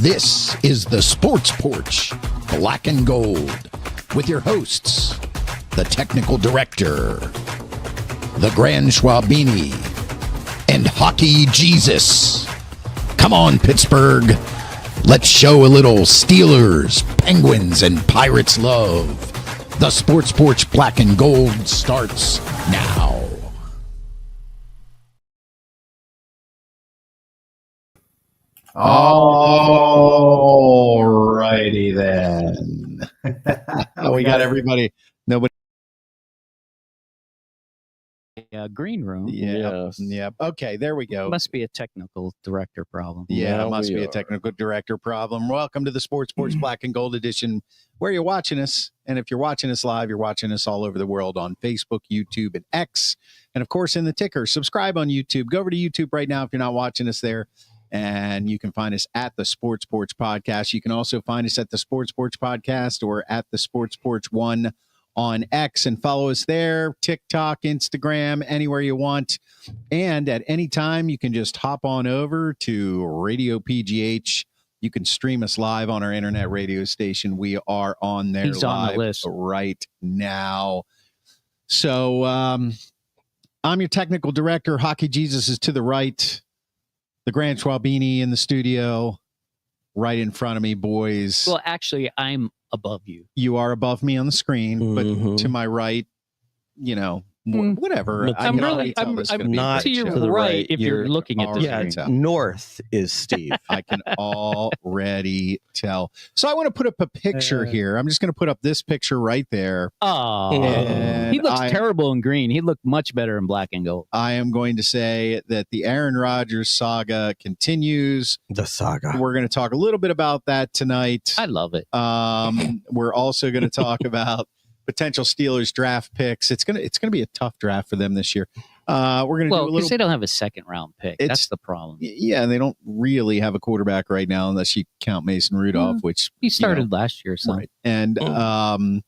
This is the Sports Porch, Black and Gold, with your hosts, the Technical Director, the Grand Schwabini, and Hockey Jesus. Come on, Pittsburgh. Let's show a little Steelers, Penguins, and Pirates love. The Sports Porch Black and Gold starts now. All righty then. We got everybody. Nobody. Green room. Yep. Okay, there we go. Must be a technical director problem. Yeah, it must be a technical director problem. Welcome to the Sports Porch Black and Gold edition, where you're watching us. And if you're watching us live, you're watching us all over the world on Facebook, YouTube, and X. And of course, in the ticker, subscribe on YouTube. Go over to YouTube right now if you're not watching us there. And you can find us at the Sports Porch Podcast. You can also find us at the Sports Porch Podcast or at the Sports Porch 1 on X, and follow us there, TikTok, Instagram, anywhere you want. And at any time, you can just hop on over to Radio PGH. You can stream us live on our internet radio station. We are on there live on the list right now. So I'm your technical director. Hockey Jesus is to the right. The Grand Schwabini in the studio, right in front of me, boys. Well, actually, I'm above you. You are above me on the screen, but to my right, you know, whatever. I'm not to your right if you're looking at the screen. North is Steve. I can already tell. So I want to put up a picture here. I'm just going to put up this picture right there. Oh, he looks terrible in green. He looked much better in black and gold. I am going to say that the Aaron Rodgers saga continues. The saga. We're going to talk a little bit about that tonight. I love it. We're also going to talk about potential Steelers draft picks. It's gonna be a tough draft for them this year. We're gonna do a little. Because they don't have a second round pick. That's the problem. Yeah, they don't really have a quarterback right now, unless you count Mason Rudolph, which he started last year. So. Right, and we're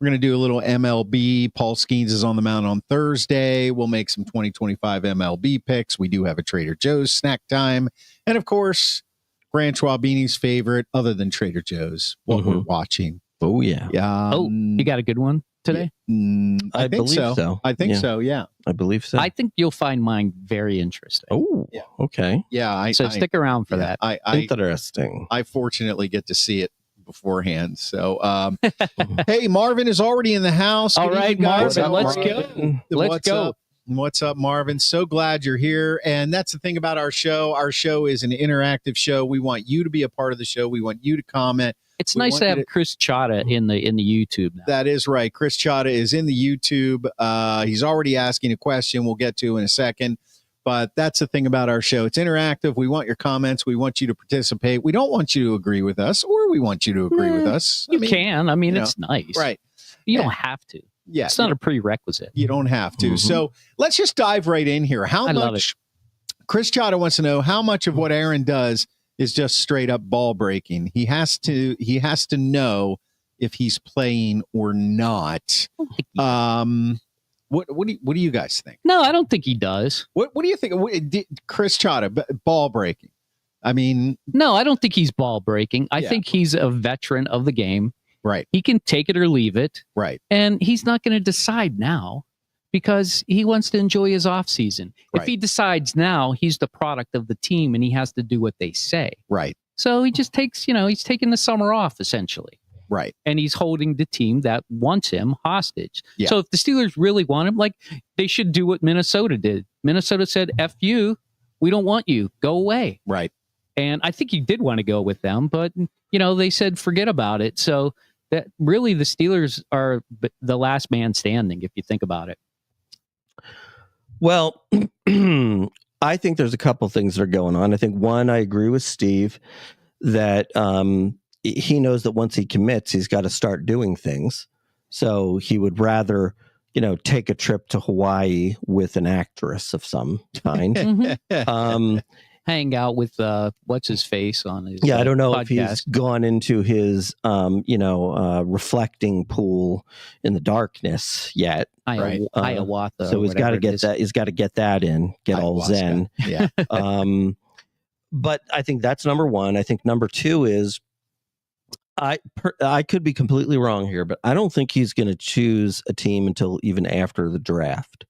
gonna do a little MLB. Paul Skenes is on the mound on Thursday. We'll make some 2025 MLB picks. We do have a Trader Joe's snack time, and of course, Grand Schwabini's favorite, other than Trader Joe's, what we're watching. Oh, yeah. You got a good one today? I think so. I think so, yeah. I believe so. I think you'll find mine very interesting. Oh, yeah. Okay. Yeah. Stick around for that. Interesting. I fortunately get to see it beforehand. So, hey, Marvin is already in the house. All right, Marvin, let's go. Let's go. What's up, Marvin? So glad you're here. And that's the thing about our show. Our show is an interactive show. We want you to be a part of the show. We want you to comment. It's nice to have Chris Chata in the YouTube now. That is right. Chris Chata is in the YouTube. He's already asking a question we'll get to in a second. But that's the thing about our show. It's interactive. We want your comments. We want you to participate. We don't want you to agree with us, or we want you to agree with us. You can. I mean, it's nice. Right. You don't have to. Yeah. It's not a prerequisite. You don't have to. So let's just dive right in here. I love it. Chris Chata wants to know how much of what Aaron does is just straight up ball breaking. He has to know if he's playing or not. What do you guys think? No, I don't think he does. What do you think? Chris Chata, ball breaking. I mean, no, I don't think he's ball breaking. I think he's a veteran of the game. Right. He can take it or leave it. Right. And he's not going to decide now because he wants to enjoy his off season. Right. If he decides now, he's the product of the team and he has to do what they say. Right. So he just takes, he's taking the summer off essentially. Right. And he's holding the team that wants him hostage. Yeah. So if the Steelers really want him, like they should do what Minnesota did. Minnesota said, F you, we don't want you, go away. Right. And I think he did want to go with them, but they said, forget about it. So that really the Steelers are the last man standing, if you think about it. Well, I think there's a couple things that are going on. I think one, I agree with Steve that he knows that once he commits, he's got to start doing things. So he would rather, take a trip to Hawaii with an actress of some kind. Hang out with what's his face on his I don't know podcast. If he's gone into his reflecting pool in the darkness yet. Hiawatha. So he's got to get that. He's got to get that in. Get all zen. Yeah. But I think that's number one. I think number two is I could be completely wrong here, but I don't think he's going to choose a team until even after the draft,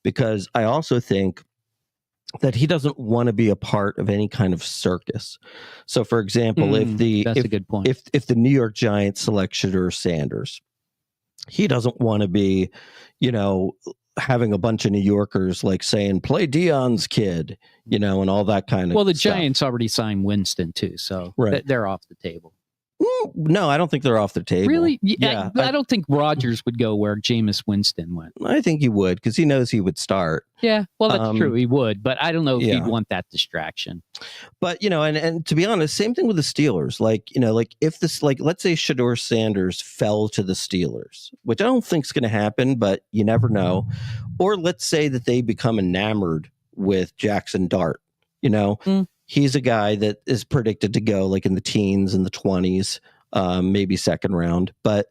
because I also think that he doesn't want to be a part of any kind of circus. So, for example, a good point. If the New York Giants select Shedeur Sanders, he doesn't want to be, having a bunch of New Yorkers like saying, play Dion's kid, and all that kind of Well, the stuff. Giants already signed Winston too, so they're off the table. No, I don't think they're off the table. Really? Yeah, I don't think Rodgers would go where Jameis Winston went. I think he would, because he knows he would start. Yeah, well, that's true. He would, but I don't know if he'd want that distraction. But, and to be honest, same thing with the Steelers. If this, let's say Shedeur Sanders fell to the Steelers, which I don't think is going to happen, but you never know. Or let's say that they become enamored with Jackson Dart, He's a guy that is predicted to go in the teens and the 20s, maybe second round. But,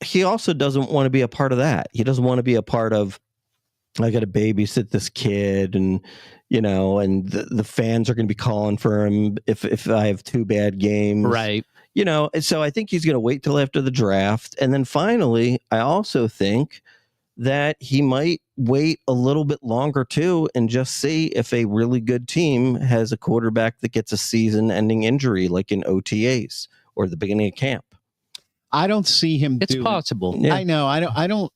he also doesn't want to be a part of that. He doesn't want to be a part of, I got to babysit this kid and, and the fans are going to be calling for him if I have 2 bad games. Right. So I think he's going to wait till after the draft. And then finally, I also think that he might wait a little bit longer too and just see if a really good team has a quarterback that gets a season-ending injury like in OTAs or the beginning of camp. I don't see him. It's possible. Yeah. I know. I don't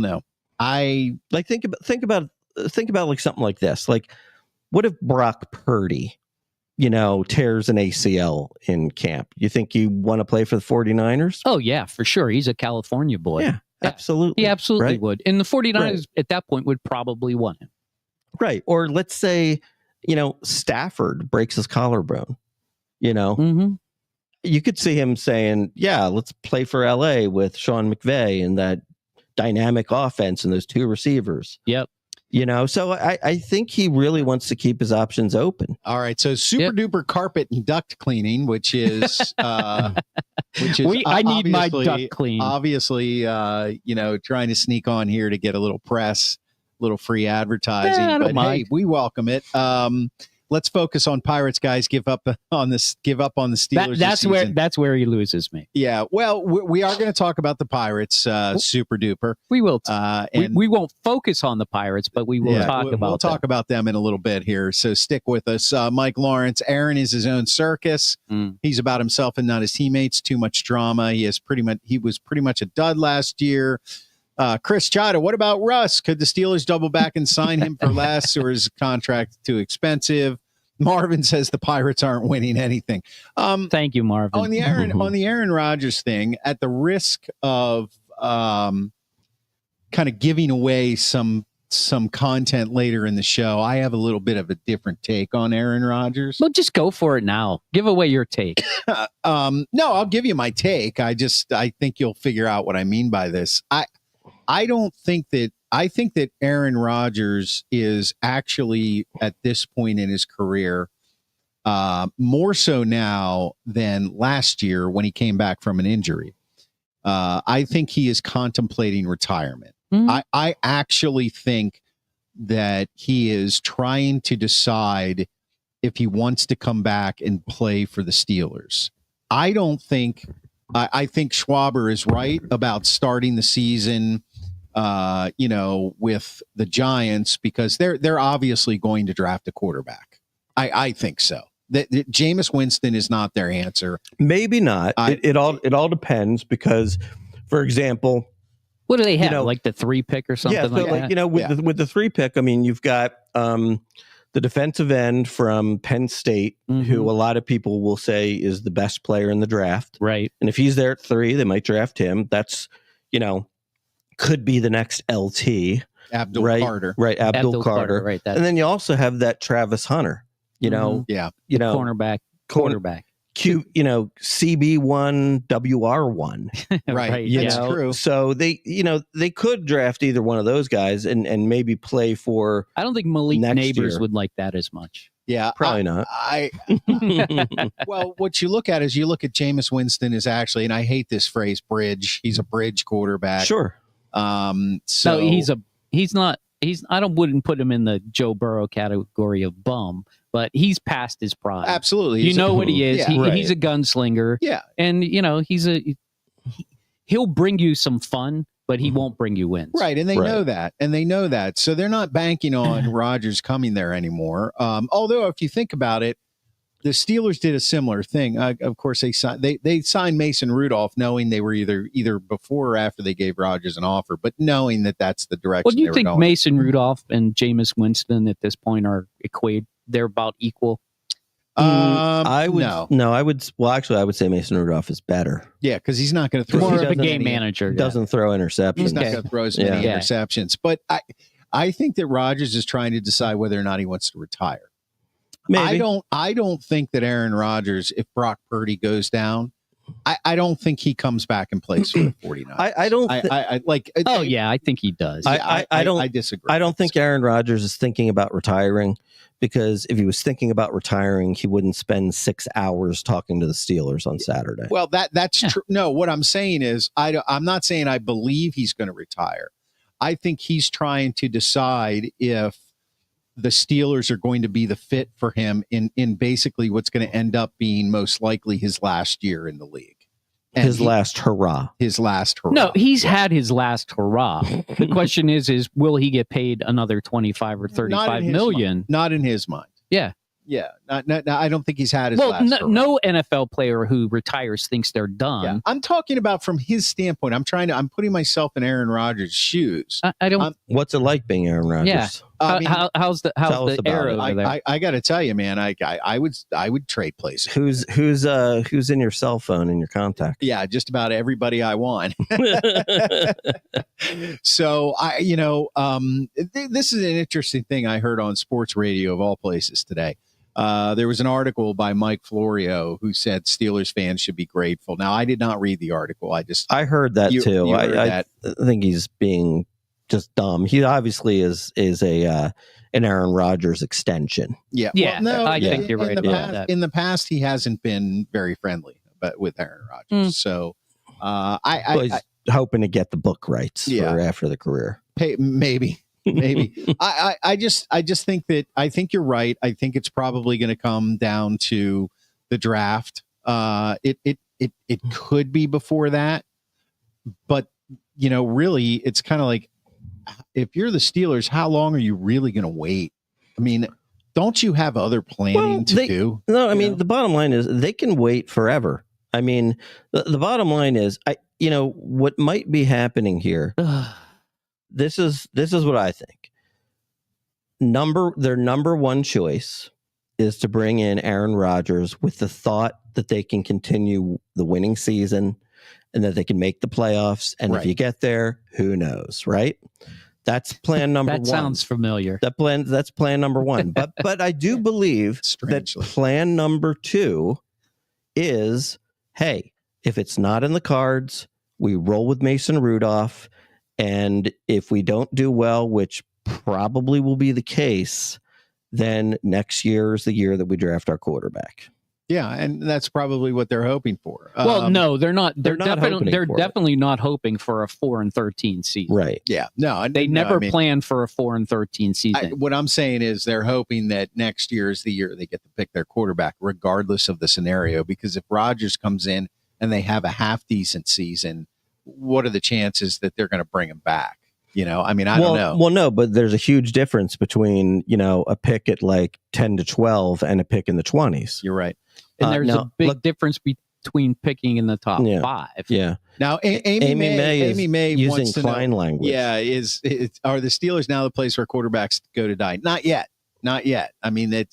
know. I think about something like this. What if Brock Purdy, tears an ACL in camp? You think you want to play for the 49ers? Oh yeah, for sure. He's a California boy. Yeah. Absolutely. He absolutely right? would. And the 49ers at that point would probably want him. Right. Or let's say, Stafford breaks his collarbone, Mm-hmm. You could see him saying, yeah, let's play for LA with Sean McVay and that dynamic offense and those 2 receivers. Yep. So I think he really wants to keep his options open. All right. So super duper carpet and duct cleaning, which is I need my duct clean. Obviously, trying to sneak on here to get a little press, little free advertising. I don't mind. Hey, we welcome it. Let's focus on Pirates, guys. Give up on the Steelers. That's where he loses me. Yeah. Well, we are going to talk about the Pirates, super duper. We will. And we won't focus on the Pirates, but we will We'll talk about them in a little bit here. So stick with us. Mike Lawrence. Aaron is his own circus. He's about himself and not his teammates. Too much drama. He was pretty much a dud last year. Chris Chada, what about Russ? Could the Steelers double back and sign him for less, or is his contract too expensive? Marvin says the Pirates aren't winning anything. Thank you, Marvin. On the Aaron Rodgers thing, at the risk of kind of giving away some content later in the show, I have a little bit of a different take on Aaron Rodgers. Well, just go for it now. Give away your take. No, I'll give you my take. I think you'll figure out what I mean by this. I think that Aaron Rodgers is actually at this point in his career more so now than last year when he came back from an injury. I think he is contemplating retirement. I actually think that he is trying to decide if he wants to come back and play for the Steelers. I think Schwaber is right about starting the season with the Giants, because they're obviously going to draft a quarterback. I think so. That Jameis Winston is not their answer. Maybe not. It all depends, because, for example, what do they have? Like the 3 pick or something? Yeah, so that? With the 3 pick, I mean, you've got the defensive end from Penn State, who a lot of people will say is the best player in the draft. Right. And if he's there at 3, they might draft him. That's, could be the next LT. Abdul Carter. Right, Abdul Carter. Right. And then you also have that Travis Hunter, cornerback. CB1, WR1. Right. That's true. So they could draft either one of those guys and maybe play for. I don't think Malik Neighbors year. would like that as much. Yeah, probably not. Well, what you look at is Jameis Winston is actually, and I hate this phrase, bridge. He's a bridge quarterback. Sure. So I wouldn't put him in the Joe Burrow category of bum, but he's past his prime. Absolutely. You know what he is. Yeah. He's a gunslinger. Yeah. And, he'll bring you some fun, but he won't bring you wins. Right. And they know that. And they know that. So they're not banking on Rodgers coming there anymore. Although, if you think about it, the Steelers did a similar thing. Of course, they signed Mason Rudolph, knowing they were either before or after they gave Rodgers an offer, but knowing that that's the direction. Well, do you they think were going. Mason Rudolph and Jameis Winston at this point are equate? They're about equal. I would no. I would say Mason Rudolph is better. Yeah, because he's not going to throw. More of a doesn't game manager. Doesn't throw interceptions. He's not going to throw as many interceptions. But I think that Rodgers is trying to decide whether or not he wants to retire. Maybe. I don't think that Aaron Rodgers, if Brock Purdy goes down, I don't think he comes back and plays for the 49ers. I don't. I think he does. I don't. I disagree. I don't think Aaron Rodgers is thinking about retiring, because if he was thinking about retiring, he wouldn't spend 6 hours talking to the Steelers on Saturday. Well, that's true. No, what I'm saying is I'm not saying I believe he's going to retire. I think he's trying to decide if the Steelers are going to be the fit for him in basically what's going to end up being most likely his last year in the league. And his last hurrah. No, he's had his last hurrah. The question is will he get paid another 25 or 35 million? Not in his mind. Yeah. Yeah. Not, I don't think he's had his last hurrah. No NFL player who retires thinks they're done. Yeah. I'm talking about from his standpoint. I'm putting myself in Aaron Rodgers' shoes. I don't. What's it like being Aaron Rodgers? Yeah. How's the air over there? I got to tell you, man. I would trade places. Who's in your cell phone in your contact? Yeah, just about everybody I want. So this is an interesting thing I heard on sports radio of all places today. There was an article by Mike Florio who said Steelers fans should be grateful. Now, I did not read the article. I heard that too. I think he's being just dumb. He obviously is an Aaron Rodgers extension. Yeah. Yeah. Well, no, I think you're right about that. In the past, he hasn't been very friendly, but with Aaron Rodgers. So he's hoping to get the book rights for after the career. Maybe. I just think that I think you're right. I think it's probably going to come down to the draft. It could be before that, but really, it's kind of like, if you're the Steelers, how long are you really going to wait? I mean, don't you have other planning to do? No, I mean, the bottom line is they can wait forever. I mean, the bottom line is, what might be happening here. This is what I think. Their number one choice is to bring in Aaron Rodgers with the thought that they can continue the winning season and that they can make the playoffs. And if you get there, who knows, right? That's plan number one. That sounds familiar. That's plan number one. But I do believe that plan number two is, hey, if it's not in the cards, we roll with Mason Rudolph. And if we don't do well, which probably will be the case, then next year is the year that we draft our quarterback. Yeah, and that's probably what they're hoping for. Well, no, they're not. They're They're definitely not hoping for a 4-13 season. Right. Yeah. No, they never planned for a 4-13 season. What I'm saying is they're hoping that next year is the year they get to pick their quarterback, regardless of the scenario. Because if Rodgers comes in and they have a half decent season, what are the chances that they're going to bring him back? I mean, I don't know. Well, no, but there's a huge difference between, a pick at like 10 to 12 and a pick in the 20s. You're right. And there's a big difference between picking in the top 5. Yeah. Now, Amy May using wants to Klein know, language. Yeah. Are the Steelers now the place where quarterbacks go to die? Not yet. I mean,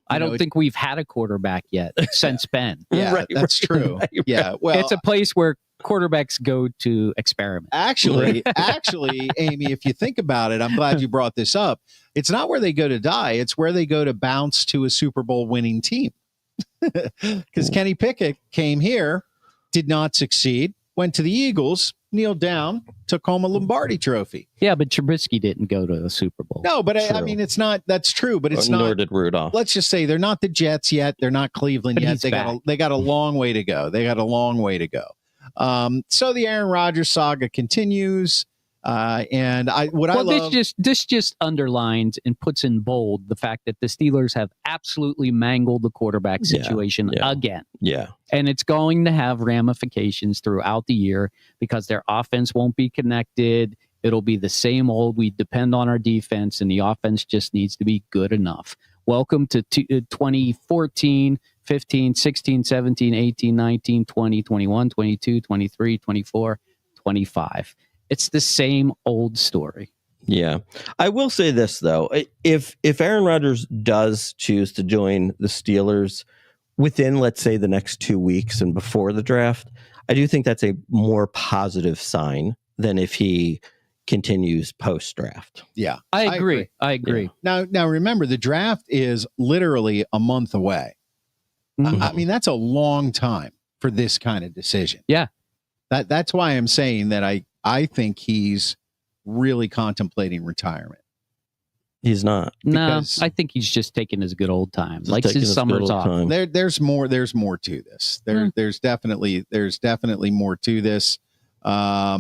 I don't think we've had a quarterback yet since Ben. Yeah, that's true. Right. Yeah. Well, it's a place where quarterbacks go to experiment. Actually, Amy, if you think about it, I'm glad you brought this up. It's not where they go to die. It's where they go to bounce to a Super Bowl winning team. Because Kenny Pickett came here, did not succeed, went to the Eagles, kneeled down, took home a Lombardi trophy. Yeah, but Trubisky didn't go to the Super Bowl. No, but I mean, it's not. That's true, but it's not. Nor did Rudolph. Let's just say they're not the Jets yet. They're not Cleveland But yet. They got a long way to go. So the Aaron Rodgers saga continues. And I love this just underlines and puts in bold the fact that the Steelers have absolutely mangled the quarterback situation again. Yeah. And it's going to have ramifications throughout the year because their offense won't be connected. It'll be the same old. We depend on our defense, and the offense just needs to be good enough. Welcome to 2014, 15, 16, 17, 18, 19, 20, 21, 22, 23, 24, 25. It's the same old story. Yeah. I will say this, though. If Aaron Rodgers does choose to join the Steelers within, let's say, the next 2 weeks and before the draft, I do think that's a more positive sign than if he continues post-draft. Yeah. I agree. Yeah. Now remember, the draft is literally a month away. Mhm. I mean, that's a long time for this kind of decision. Yeah. That's why I'm saying that I think he's really contemplating retirement. He's not. No, I think he's just taking his good old time. Just Like taking his his summers good old off. time. There's more to this. There's definitely more to this. I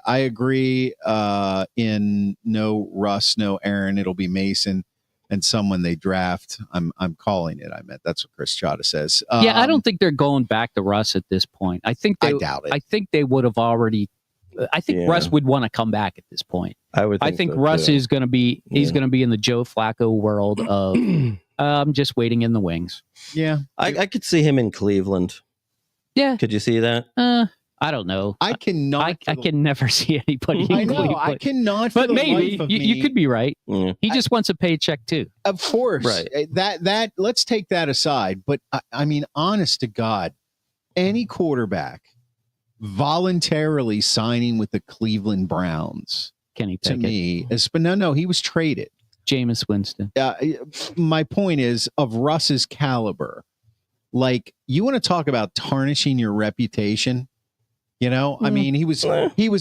agree. In no Russ, no Aaron, it'll be Mason and someone they draft. I'm calling it. I meant that's what Chris Chada says. Yeah, I don't think they're going back to Russ at this point. I doubt it. I think they would have already. I think Yeah. Russ would want to come back at this point. I think so, Russ too. is going to be. He's Yeah. going to be in the Joe Flacco world of. I'm just waiting in the wings. Yeah, I could see him in Cleveland. Yeah. Could you see that? I don't know. I cannot. I can never see anybody. I in know. Cleveland. I cannot. For But the maybe life of you me- could be right. Yeah. He just wants a paycheck too. Of course. Right. That let's take that aside. But I mean, honest to God, any quarterback voluntarily signing with the Cleveland Browns Kenny to Pickett, me is, but no, he was traded. Jameis Winston. My point is of Russ's caliber. Like, you want to talk about tarnishing your reputation? You know, I mean, he was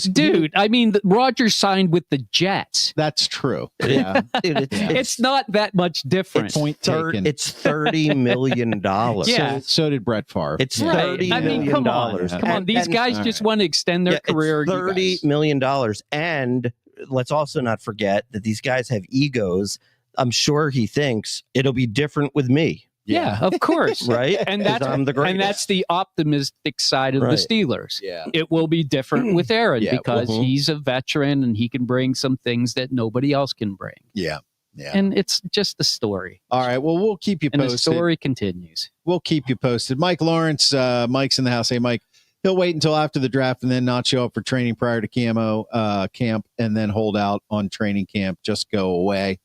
Dude, I mean, Rodgers signed with the Jets. That's true. Yeah. Dude, It's not that much different. Point taken. It's $30 million. Yeah. So did Brett Favre. It's Right. $30 I mean, million. come on. Come on. These guys all just right. want to extend their career. It's you $30 guys. million. And let's also not forget that these guys have egos. I'm sure he thinks it'll be different with me, Yeah, of course. right? And 'Cause that's I'm the greatest. and that's the optimistic side of the Right. Steelers. Yeah. It will be different with Aaron Yeah, because mhm. he's a veteran and he can bring some things that nobody else can bring. Yeah. Yeah. And it's just the story. All right. Well, we'll keep you And the posted. story continues. We'll keep you posted. Mike Lawrence, Mike's in the house. Hey, Mike, he'll wait until after the draft and then not show up for training prior to camp and then hold out on training camp. Just go away.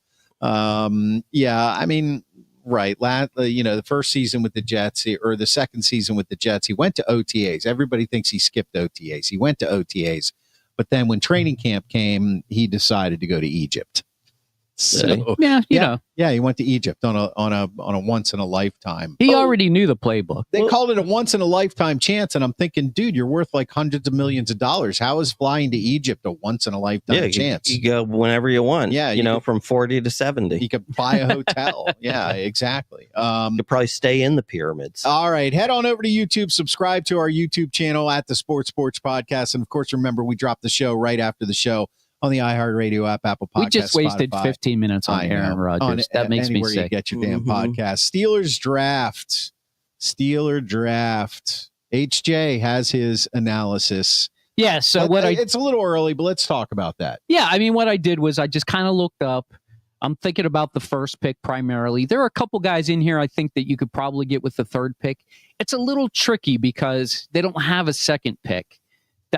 Yeah, I mean, right. The first season with the Jets or the second season with the Jets, he went to OTAs. Everybody thinks he skipped OTAs. He went to OTAs. But then when training camp came, he decided to go to Egypt. So Yeah, you know, he went to Egypt on a once in a lifetime. he already knew the playbook. They called it a once in a lifetime chance, and I'm thinking, dude, you're worth like hundreds of millions of dollars. How is flying to Egypt a once in a lifetime chance? You go whenever you want. Yeah, you know, from 40 to 70. You could buy a hotel. Yeah, exactly. You could probably stay in the pyramids. All right, head on over to YouTube, subscribe to our YouTube channel at the Sports Podcast, and of course, remember we drop the show right after the show on the iHeartRadio app, Apple Podcasts, We just wasted Spotify. 15 minutes on I Aaron know. Rodgers. That makes me Anywhere you sick. get your damn Mhm. podcast. Steeler draft. HJ has his analysis. Yeah, so It's a little early, but let's talk about that. Yeah, I mean, what I did was I just kind of looked up. I'm thinking about the first pick primarily. There are a couple guys in here I think that you could probably get with the third pick. It's a little tricky because they don't have a second pick.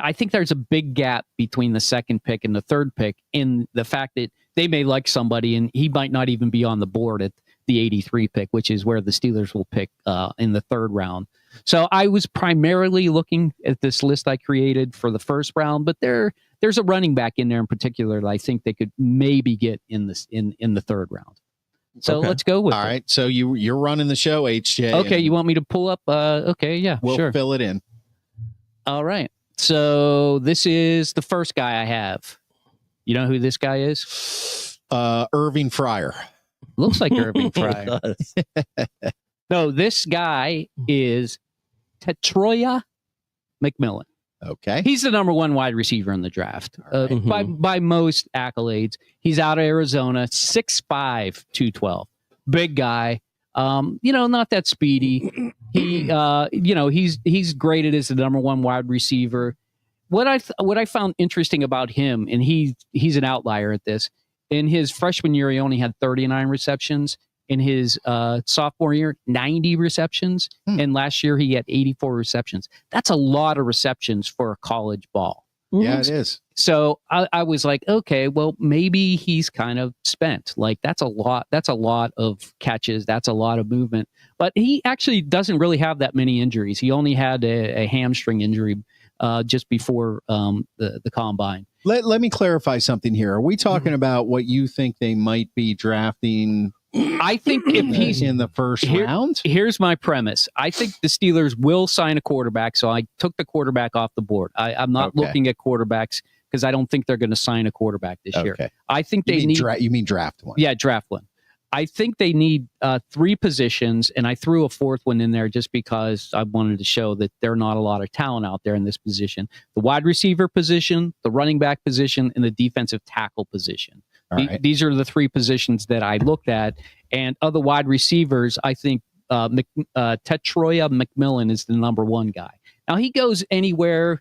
I think there's a big gap between the second pick and the third pick in the fact that they may like somebody and he might not even be on the board at the 83 pick, which is where the Steelers will pick in the third round. So I was primarily looking at this list I created for the first round, but there's a running back in there in particular that I think they could maybe get in the third round. So Okay. let's go with All it. right. So you're running the show, HJ. Okay, and you want me to pull up? Okay, yeah, we'll sure. fill it in. All right. So this is the first guy I have. You know who this guy is? Irving Fryer. Looks like Irving It Fryer. does. No, this guy is Tetroya McMillan. Okay. He's the number one wide receiver in the draft right. by most accolades. He's out of Arizona, 6'5", 212. Big guy. Not that speedy. He's graded as the number one wide receiver. What I found interesting about him, and he's an outlier at this. In his freshman year, he only had 39 receptions. In his sophomore year, 90 receptions. And last year, he had 84 receptions. That's a lot of receptions for a college ball. Yeah, it is. So I was like, okay, well, maybe he's kind of spent. Like, that's a lot. That's a lot of catches. That's a lot of movement. But he actually doesn't really have that many injuries. He only had a hamstring injury just before the combine. Let me clarify something here. Are we talking about what you think they might be drafting? I think if he's in the first round, here's my premise. I think the Steelers will sign a quarterback. So I took the quarterback off the board. I'm not looking at quarterbacks because I don't think they're going to sign a quarterback this year. I think they need. You mean draft one? Yeah, draft one. I think they need 3 positions, and I threw a 4th one in there just because I wanted to show that there are not a lot of talent out there in this position. The wide receiver position, the running back position, and the defensive tackle position. These are the 3 positions that I looked at. And other wide receivers, I think Tetroya McMillan is the number 1 guy. Now, he goes anywhere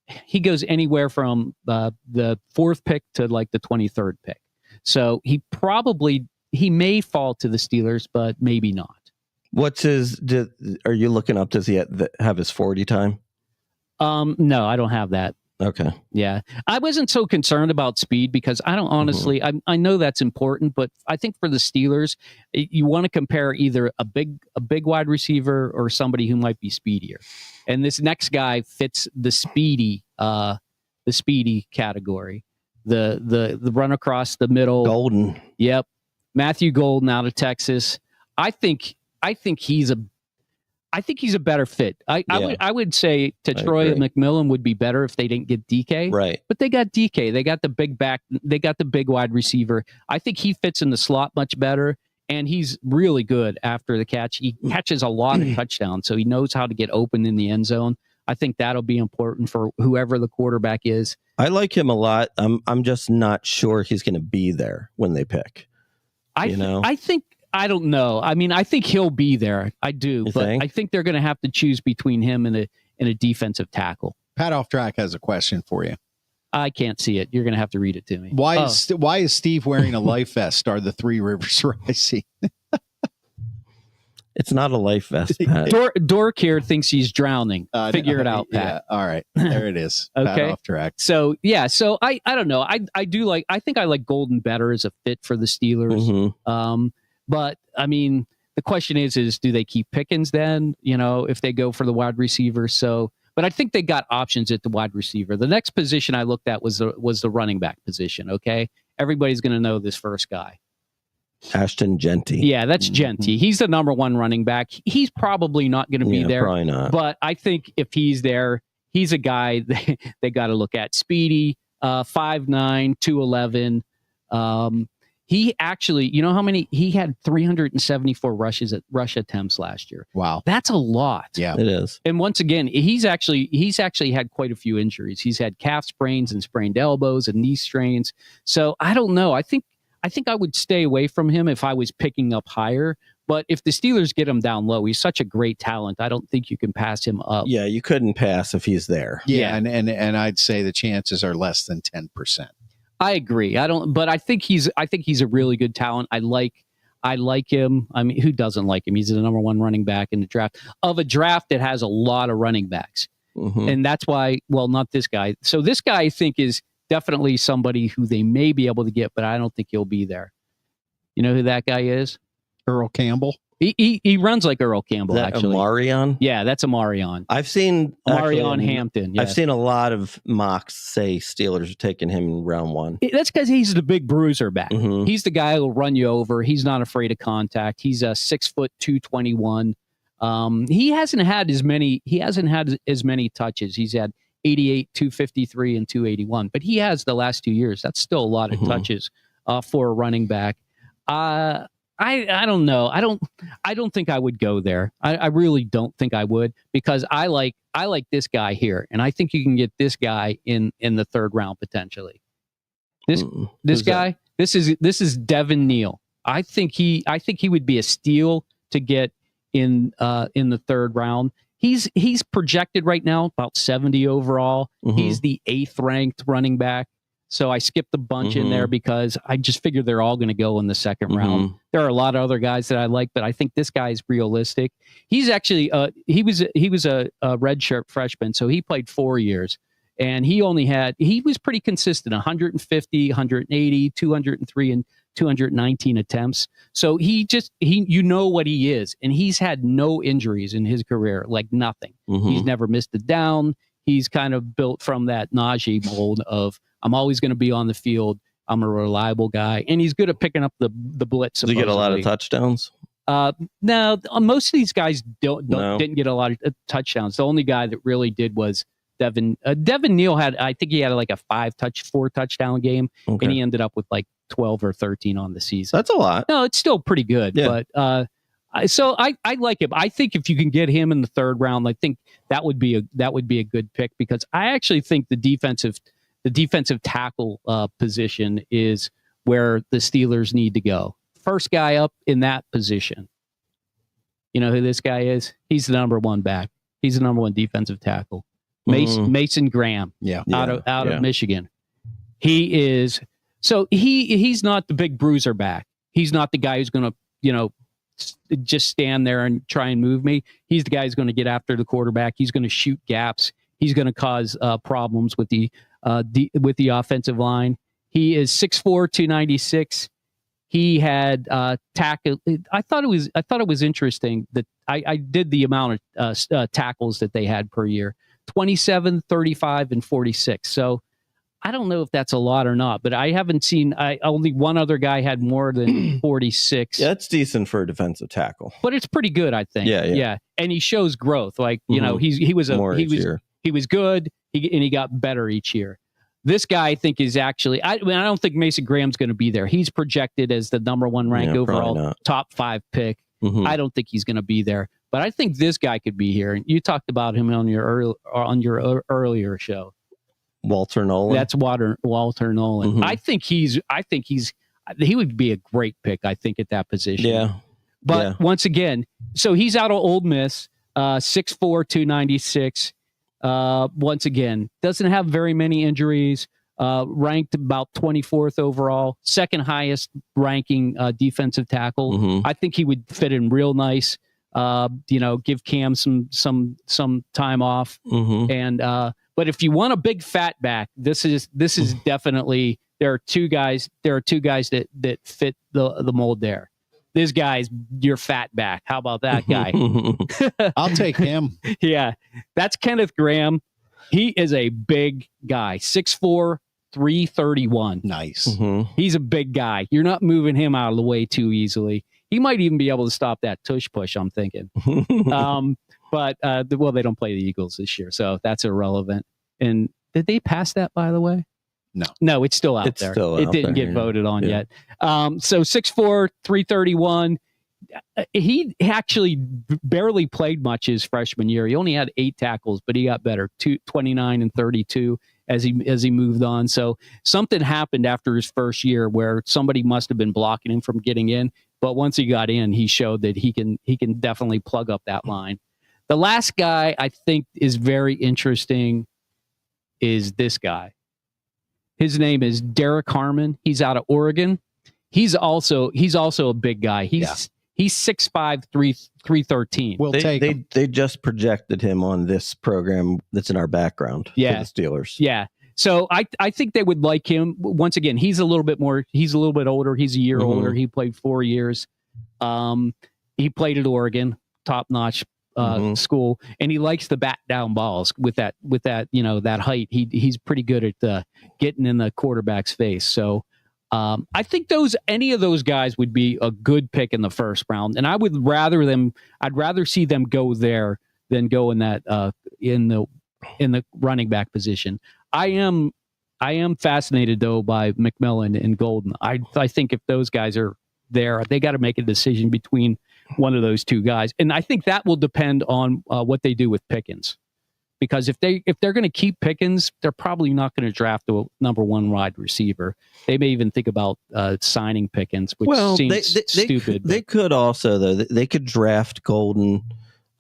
from the 4th pick to like the 23rd pick. So he may fall to the Steelers, but maybe not. What's are you looking up? Does he have his 40 time? No, I don't have that. Okay. Yeah. I wasn't so concerned about speed because I don't honestly, I know that's important, but I think for the Steelers, you want to compare either a big wide receiver or somebody who might be speedier. And this next guy fits the speedy category. The run across the middle. Golden. Yep. Matthew Golden out of Texas. I think he's a better fit. I would say Tetroya McMillan would be better if they didn't get DK. Right. But they got DK. They got the big back. They got the big wide receiver. I think he fits in the slot much better, and he's really good after the catch. He catches a lot of touchdowns, so he knows how to get open in the end zone. I think that'll be important for whoever the quarterback is. I like him a lot. I'm just not sure he's going to be there when they pick. I don't know. I mean, I think he'll be there. I do, I think they're going to have to choose between him and a defensive tackle. Pat Off Track has a question for you. I can't see it. You're going to have to read it to me. Why is Steve wearing a life vest? Are the Three Rivers rising? It's not a life vest, Pat. Dork here thinks he's drowning. Figure it out, Pat. Yeah, all right. There it is. Okay. Pat Off Track. So, yeah. So, I don't know. I think I like Golden better as a fit for the Steelers. But, I mean, the question is do they keep Pickens then, if they go for the wide receiver? So, but I think they got options at the wide receiver. The next position I looked at was the running back position, okay? Everybody's going to know this first guy. Ashton Genty. Yeah, that's Genty. He's the number 1 running back. He's probably not going to be there. Probably not. But I think if he's there, he's a guy they got to look at. Speedy, 5'9", 211. He actually, you know how many? He had 374 rush attempts last year. Wow, that's a lot. Yeah, it is. And once again, he's actually had quite a few injuries. He's had calf sprains and sprained elbows and knee strains. So I don't know. I think I would stay away from him if I was picking up higher. But if the Steelers get him down low, he's such a great talent. I don't think you can pass him up. Yeah, you couldn't pass if he's there. Yeah. And I'd say the chances are less than 10%. I agree. But I think he's a really good talent. I like him. I mean, who doesn't like him? He's the number 1 running back in the draft of a draft that has a lot of running backs. And that's why, well, not this guy. So this guy I think is definitely somebody who they may be able to get, but I don't think he'll be there. You know who that guy is? Earl Campbell. He runs like Earl Campbell, actually. Amarion? Yeah, that's Amarion. I've seen Amarion Hampton. Yes. I've seen a lot of mocks say Steelers are taking him in round 1. That's because he's the big bruiser back. He's the guy who'll run you over. He's not afraid of contact. He's a 6'2", 221. He hasn't had as many touches. He's had 88, 253, and 281. But he has the last 2 years. That's still a lot of touches for a running back. I don't know. I don't think I would go there. I really don't think I would, because I like this guy here, and I think you can get this guy in the third round potentially. This guy, this is Devin Neal. I think he would be a steal to get in the third round. He's projected right now about 70 overall. He's the 8th ranked running back. So I skipped a bunch in there because I just figured they're all going to go in the second round. There are a lot of other guys that I like, but I think this guy is realistic. He's actually he was a redshirt freshman, so he played 4 years, and he was pretty consistent: 150, 180, 203, and 219 attempts. So he you know what he is, and he's had no injuries in his career, like nothing. He's never missed a down. He's kind of built from that Najee mold of, I'm always going to be on the field. I'm a reliable guy, and he's good at picking up the blitz. Does he get a lot of touchdowns? No, most of these guys didn't get a lot of touchdowns. The only guy that really did was Devin. Devin Neal I think he had like a 4 touchdown game, and he ended up with like 12 or 13 on the season. That's a lot. No, it's still pretty good, but so I like him. I think if you can get him in the third round, I think that would be a good pick, because I actually think the defensive tackle position is where the Steelers need to go. First guy up in that position. You know who this guy is? He's the number 1 back. He's the number 1 defensive tackle. Mason Graham. Out of Michigan. He is. So he's not the big bruiser back. He's not the guy who's going to, just stand there and try and move me. He's the guy who's going to get after the quarterback. He's going to shoot gaps. He's going to cause problems with the offensive line. He is 6'4", 296. He had tackle. I thought it was interesting that I did the amount of tackles that they had per year: 27, 35, and 46. So I don't know if that's a lot or not, but I haven't seen. Only one other guy had more than 46. Yeah, that's decent for a defensive tackle, but it's pretty good, I think. Yeah. And he shows growth. Like he was good. He got better each year. This guy, I think, is actually. I don't think Mason Graham's going to be there. He's projected as the number 1 ranked overall, top 5 pick. I don't think he's going to be there, but I think this guy could be here. And you talked about him on your earlier show. Walter Nolan. That's Walter Nolan. I think he would be a great pick, I think, at that position. Yeah. But once again, so he's out of Ole Miss, 6'4", 296. Once again, doesn't have very many injuries, ranked about 24th overall, 2nd highest ranking defensive tackle. I think he would fit in real nice. Give Cam some time off. But if you want a big fat back, this is definitely, there are two guys that fit the mold there. This guy's your fat back. How about that guy? I'll take him. Yeah. That's Kenneth Graham. He is a big guy. 6'4", 331. Nice. He's a big guy. You're not moving him out of the way too easily. He might even be able to stop that tush push, I'm thinking. But they don't play the Eagles this year, so that's irrelevant. And did they pass that, by the way? No, it's still out there. It didn't get voted on yet. So 6'4", 331. He actually barely played much his freshman year. He only had 8 tackles, but he got better, 29 and 32 as he moved on. So something happened after his first year where somebody must have been blocking him from getting in. But once he got in, he showed that he can definitely plug up that line. The last guy I think is very interesting is this guy. His name is Derek Harmon. He's out of Oregon. He's also a big guy. He's 6'5", 313. They just projected him on this program that's in our background for the Steelers. Yeah. So I think they would like him. Once again, he's a little bit older. He's a year older. He played 4 years. He played at Oregon, top-notch school, and he likes to bat down balls with that that height. He's pretty good at getting in the quarterback's face. So I think any of those guys would be a good pick in the first round, and I'd rather see them go there than go in that in the running back position. I am fascinated though by McMillan and Golden. I think if those guys are there. They got to make a decision between one of those two guys, and I think that will depend on what they do with Pickens. Because if they're going to keep Pickens, they're probably not going to draft a number one wide receiver. They may even think about signing Pickens, which seems stupid. They could also, though, they could draft Golden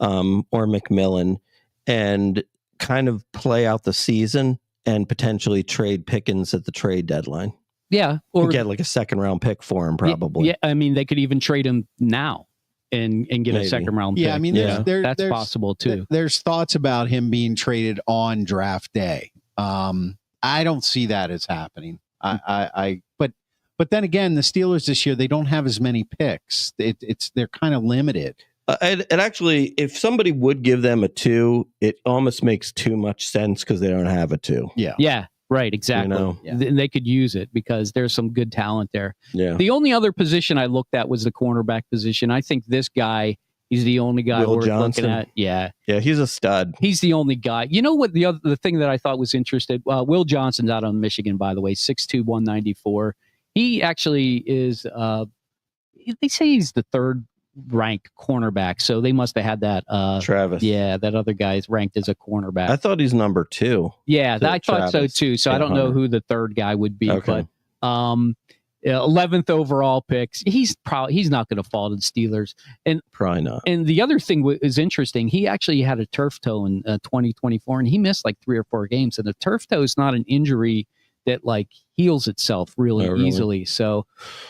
or McMillan and kind of play out the season and potentially trade Pickens at the trade deadline. Yeah, or get like a second round pick for him, probably. Yeah, I mean, they could even trade him now. And get a second round pick. Yeah, I mean, that's possible too. There's thoughts about him being traded on draft day. I don't see that as happening. But then again, the Steelers this year, they don't have as many picks. They're kind of limited. And actually, if somebody would give them a 2, it almost makes too much sense because they don't have a 2. Yeah. Right, exactly. They could use it because there's some good talent there. Yeah. The only other position I looked at was the cornerback position. I think this guy, he's the only guy Will we're Johnson. looking at. Yeah, he's a stud. He's the only guy. You know what? The thing that I thought was interesting. Will Johnson's out of Michigan, by the way, 6'2", 194. He actually is. They say he's the third ranked cornerback, so they must have had that Travis. Yeah, that other guy is ranked as a cornerback. I thought he's number 2. Yeah, I thought so too. So I don't know who the third guy would be, but 11th overall picks. He's not going to fall to the Steelers, and probably not. And the other thing is interesting. He actually had a turf toe in 2024, and he missed like 3 or 4 games. And the turf toe is not an injury that like heals itself really easily. So,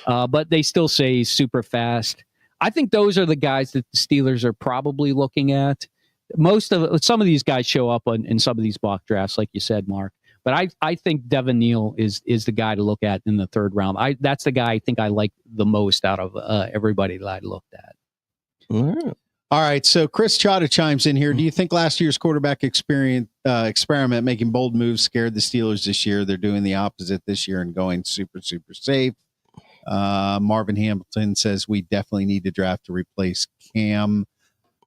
but they still say he's super fast. I think those are the guys that the Steelers are probably looking at. Some of these guys show up in some of these mock drafts, like you said, Mark. But I think Devin Neal is the guy to look at in the 3rd round. That's the guy I think I like the most out of everybody that I looked at. All right. So Chris Chada chimes in here. Do you think last year's quarterback experiment making bold moves scared the Steelers this year? They're doing the opposite this year and going super, super safe. Marvin Hamilton says we definitely need to draft to replace Cam.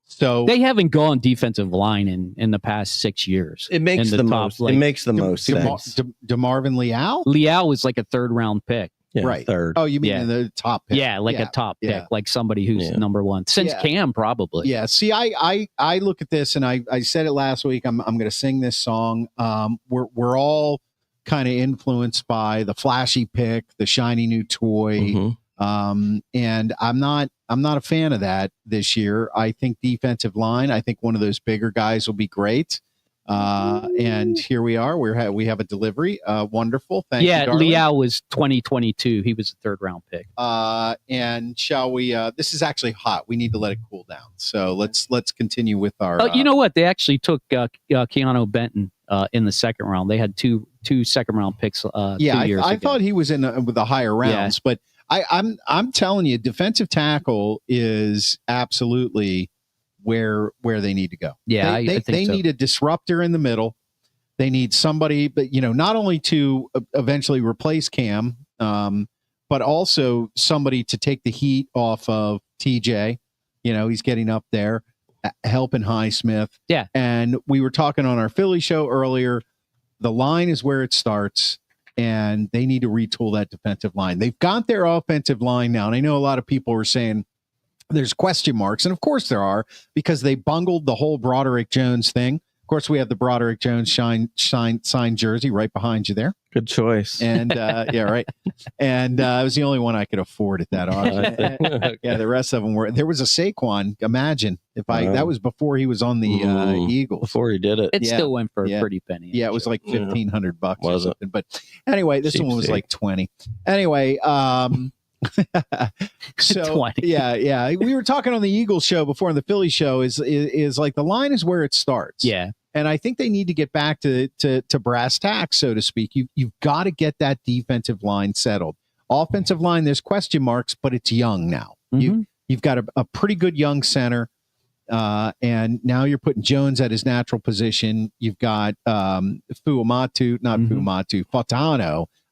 So they haven't gone defensive line in the past 6 years. It makes the most. It makes the most sense. DeMarvin Leal? Leal was like a 3rd round pick. Yeah, right. 3rd. Oh, you mean the top pick? Yeah, like a top pick, like somebody who's number 1 since Cam probably. Yeah. See, I look at this and I said it last week. I'm going to sing this song. We're all kind of influenced by the flashy pick, the shiny new toy. Mm-hmm. And I'm not a fan of that this year. I think defensive line, I think one of those bigger guys will be great. And here we are. We have a delivery. Wonderful. Thank you. Yeah, Leal was 2022. He was a 3rd round pick. And shall we? This is actually hot. We need to let it cool down. So let's continue with our. You know what? They actually took Keanu Benton in the 2nd round. They had two 2nd round picks. 2 years ago. I thought he was in with the higher rounds, but I'm telling you, defensive tackle is absolutely where they need to go. Yeah, they think so. Need a disruptor in the middle. They need somebody, but not only to eventually replace Cam, but also somebody to take the heat off of TJ. He's getting up there, helping Highsmith. Yeah, and we were talking on our Philly show earlier. The line is where it starts, and they need to retool that defensive line. They've got their offensive line now, and I know a lot of people are saying there's question marks, and of course there are, because they bungled the whole Broderick Jones thing. Of course, we have the Broderick Jones signed jersey right behind you there. Good choice. And yeah, right. And it was the only one I could afford at that auction. Yeah, the rest of them were. There was a Saquon. Imagine if that was before he was on the Eagles. Before he did it, it still went for a pretty penny. Yeah, it was like $1,500 or something. But anyway, this one was like 20. Anyway, so 20. yeah, we were talking on the Eagles show before, on the Philly show is like the line is where it starts. Yeah. And I think they need to get back to brass tacks, so to speak. You've got to get that defensive line settled. Offensive line, there's question marks, but it's young now. Mm-hmm. You've got a pretty good young center, and now you're putting Jones at his natural position. You've got Fautano.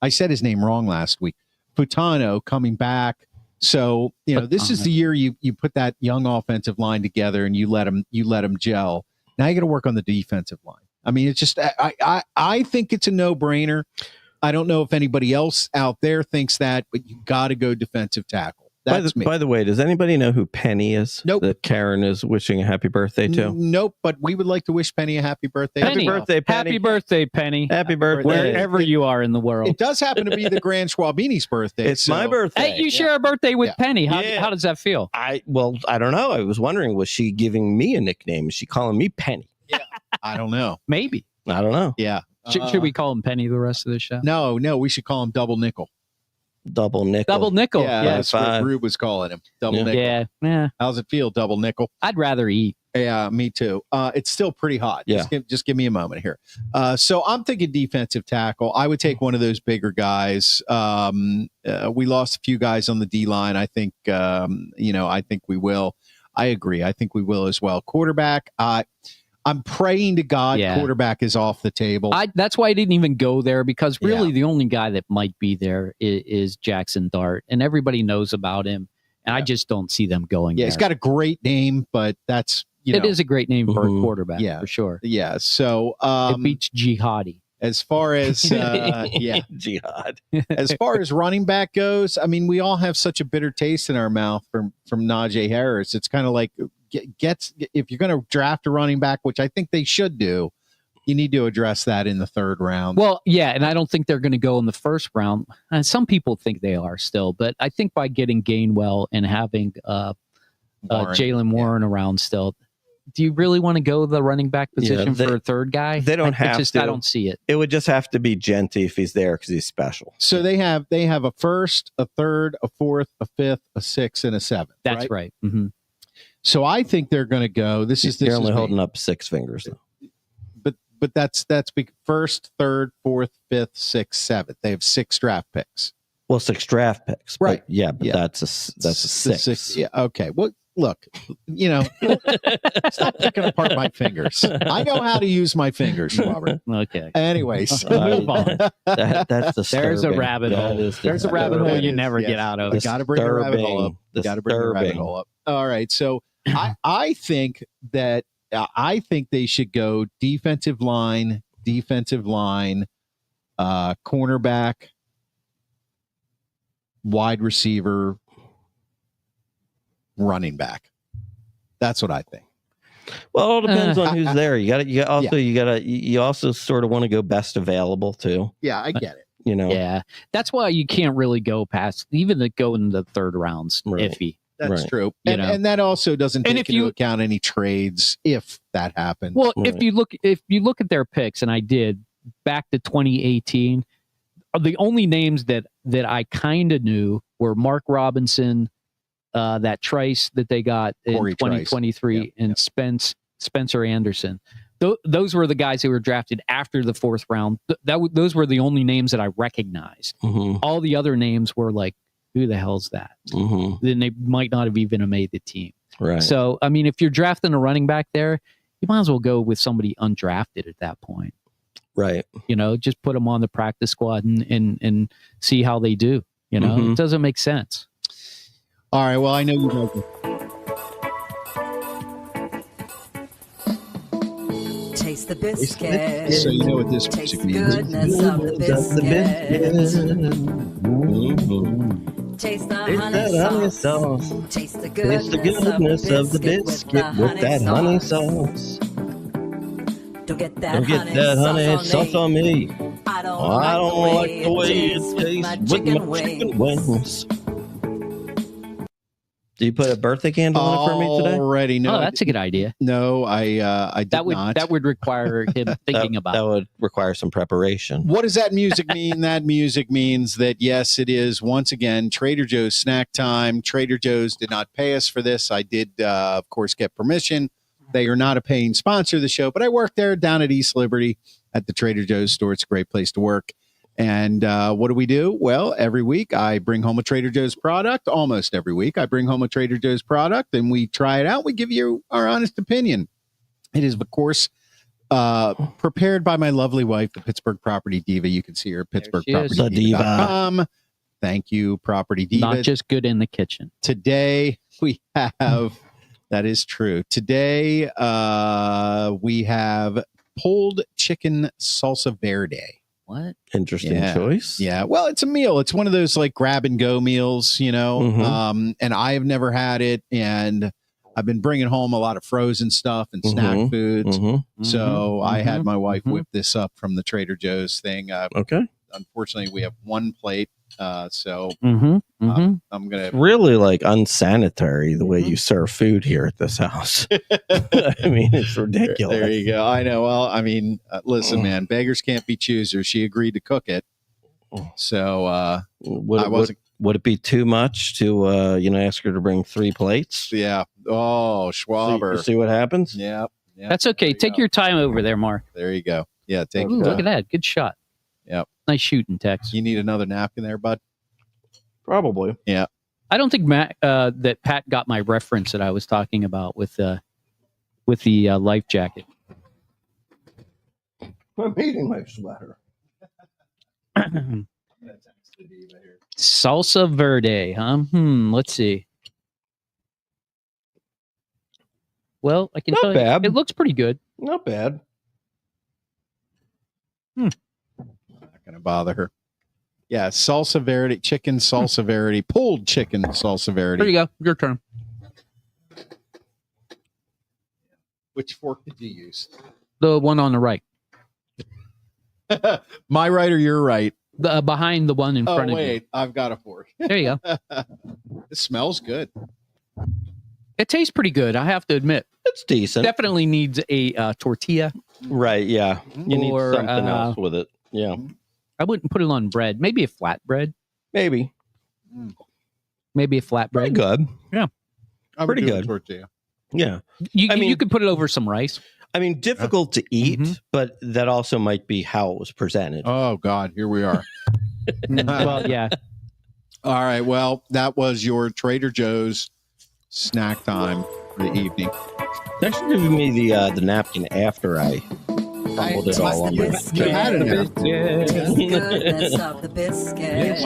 I said his name wrong last week. Fautano coming back. So this is the year you put that young offensive line together and you let them gel. Now you got to work on the defensive line. I mean, it's just I think it's a no-brainer. I don't know if anybody else out there thinks that, but you got to go defensive tackle. That's me. By the way, does anybody know who Penny is? Nope. That Karen is wishing a happy birthday to? Nope, but we would like to wish Penny a happy birthday. Penny. Happy birthday, Penny. Happy birthday, Penny. Happy birthday. Wherever you are in the world. It does happen to be the Grand Schwabini's birthday. It's my birthday. Hey, you share a birthday with Penny. How does that feel? I don't know. I was wondering, was she giving me a nickname? Is she calling me Penny? Yeah. I don't know. Maybe. I don't know. Yeah. Should we call him Penny the rest of the show? No, we should call him Double Nickel. Double nickel. Double nickel. Yeah, that's what Rube was calling him. Double nickel. Yeah. How's it feel, Double Nickel? I'd rather eat. Yeah, me too. It's still pretty hot. Yeah. Just give me a moment here. So I'm thinking defensive tackle. I would take one of those bigger guys. We lost a few guys on the D line. I think, I think we will. I agree. I think we will as well. Quarterback. I'm praying to God quarterback is off the table. That's why I didn't even go there, because really the only guy that might be there is Jackson Dart, and everybody knows about him. And I just don't see them going there. He's got a great name, but that's, it is a great name for a quarterback, for sure. Yeah. So it beats Jihadi. As far as Jihad. As far as running back goes, I mean, we all have such a bitter taste in our mouth from Najee Harris. It's kind of like if you're going to draft a running back, which I think they should do, you need to address that in the third round. Well, yeah, and I don't think they're going to go in the first round. Some people think they are still, but I think by getting Gainwell and having Jaylen Warren around still, do you really want to go the running back position for a third guy? They don't have to. I don't see it. It would just have to be Genty if he's there because he's special. So they have a first, a third, a fourth, a fifth, a sixth, and a seventh. That's right. Mm-hmm. So I think they're going to go. You're only holding up 6 fingers, though. But that's first, third, fourth, fifth, sixth, seventh. They have 6 draft picks. Well, 6 draft picks, right? But that's a 6. Yeah. Okay. Well, look, stop picking apart my fingers. I know how to use my fingers, Robert. Okay. Anyways, move on. That's disturbing. There's a rabbit hole. There's a rabbit hole you never get out of. Got to bring the rabbit hole up. Got to bring the rabbit hole up. All right. So I think they should go defensive line, cornerback, wide receiver, running back. That's what I think. Well, it all depends on who's there. You also sort of want to go best available too. Yeah, I get it. Yeah, that's why you can't really go past even go in the third rounds. Iffy. That's true. And that also doesn't take into account any trades if that happens. Well, if you look at their picks, and I did back to 2018, the only names that I kind of knew were Mark Robinson, that Trice that they got in 2023, and Spencer Anderson. Those were the guys who were drafted after the 4th round. Those were the only names that I recognized. Mm-hmm. All the other names were like, who the hell's that? Mm-hmm. Then they might not have even made the team. Right. So, I mean, if you're drafting a running back there, you might as well go with somebody undrafted at that point. Right. Just put them on the practice squad and see how they do. It doesn't make sense. All right. Well, I know you guys. Taste the biscuit. So you know what this Taste music the means. goodness of the biscuit. Taste the honey sauce. Taste the goodness of the biscuit with that honey sauce. Don't get that honey sauce on me. I don't like the way it tastes with my chicken wings. Do you put a birthday candle on it for me today? Already, no. Oh, that's a good idea. No, I did not. That would require him thinking about. That would require some preparation. What does that music mean? That music means that, yes, it is once again Trader Joe's snack time. Trader Joe's did not pay us for this. I did, of course, get permission. They are not a paying sponsor of the show, but I work there down at East Liberty at the Trader Joe's store. It's a great place to work. And what do? Well, every week I bring home a Trader Joe's product. Almost every week I bring home a Trader Joe's product and we try it out. We give you our honest opinion. It is, of course, prepared by my lovely wife, the Pittsburgh Property Diva. You can see her at pittsburghpropertydiva.com. Thank you, Property Diva. Not just good in the kitchen. Today we have, that is true. Today we have pulled chicken salsa verde. What? Interesting choice. Yeah. Well, it's a meal. It's one of those like grab and go meals, Mhm. and I have never had it. And I've been bringing home a lot of frozen stuff and snack foods. So I had my wife whip this up from the Trader Joe's thing. Okay. Unfortunately, we have one plate. So Mhm. I'm going It's to. really like unsanitary the way you serve food here at this house. I mean, it's ridiculous. There you go. I know. Well, I mean, listen, man, beggars can't be choosers. She agreed to cook it. So would it be too much to ask her to bring 3 plates? yeah. Oh, Schwaber. See what happens? Yeah. That's okay. Take your time over there, Mark. There you go. Yeah. Ooh, look at that. Good shot. Yep. Nice shooting, Tex. You need another napkin there, bud? Probably. Yeah. I don't think that Pat got my reference that I was talking about with the life jacket. I'm eating my sweater. Salsa verde, huh? Let's see. Well, I can Not tell bad. you, it looks pretty good. Not bad. Not going to bother her. Yeah, salsa verde, chicken salsa verde, pulled chicken salsa verde. There you go. Your turn. Which fork did you use? The one on the right. My right or your right? Behind the one in front of you. Wait, I've got a fork. There you go. It smells good. It tastes pretty good, I have to admit. It's decent. Definitely needs a tortilla. Right, yeah. You need Or, something else with it. Yeah. I wouldn't put it on bread. Maybe a flat bread. Maybe. Maybe a flat bread. Pretty good. Yeah. I would Pretty do a good. tortilla. Yeah. You could put it over some rice. I mean, difficult to eat, but that also might be how it was presented. Oh, God, here we are. Well, yeah. All right, well, that was your Trader Joe's snack time for the evening. Thanks for giving me the napkin after I fumbled it all on my You had it there. Taste the goodness of the biscuit.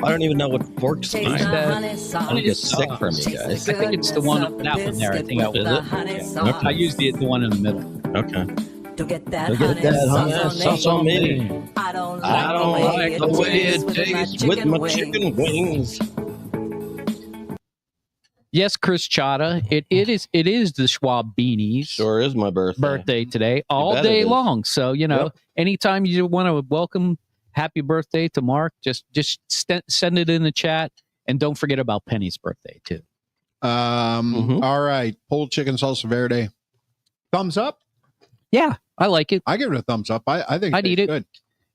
I don't even know what fork's Taste mine. the honey sauce. I'm just sick from you guys. I think it's the one up that one there. I think Is it? I used the one in the middle. Okay. To get that Look at honey that sauce sauce on on me. me. I don't like the way it tastes with my wings. chicken wings. Yes, Chris Chata. It is the Schwab Beanies Sure is my birthday today, all bet day it is. long. So anytime you want to welcome happy birthday to Mark, just send it in the chat, and don't forget about Penny's birthday too. All right, pulled chicken salsa verde. Thumbs up. Yeah, I like it. I give it a thumbs up. I think I'd eat it. good.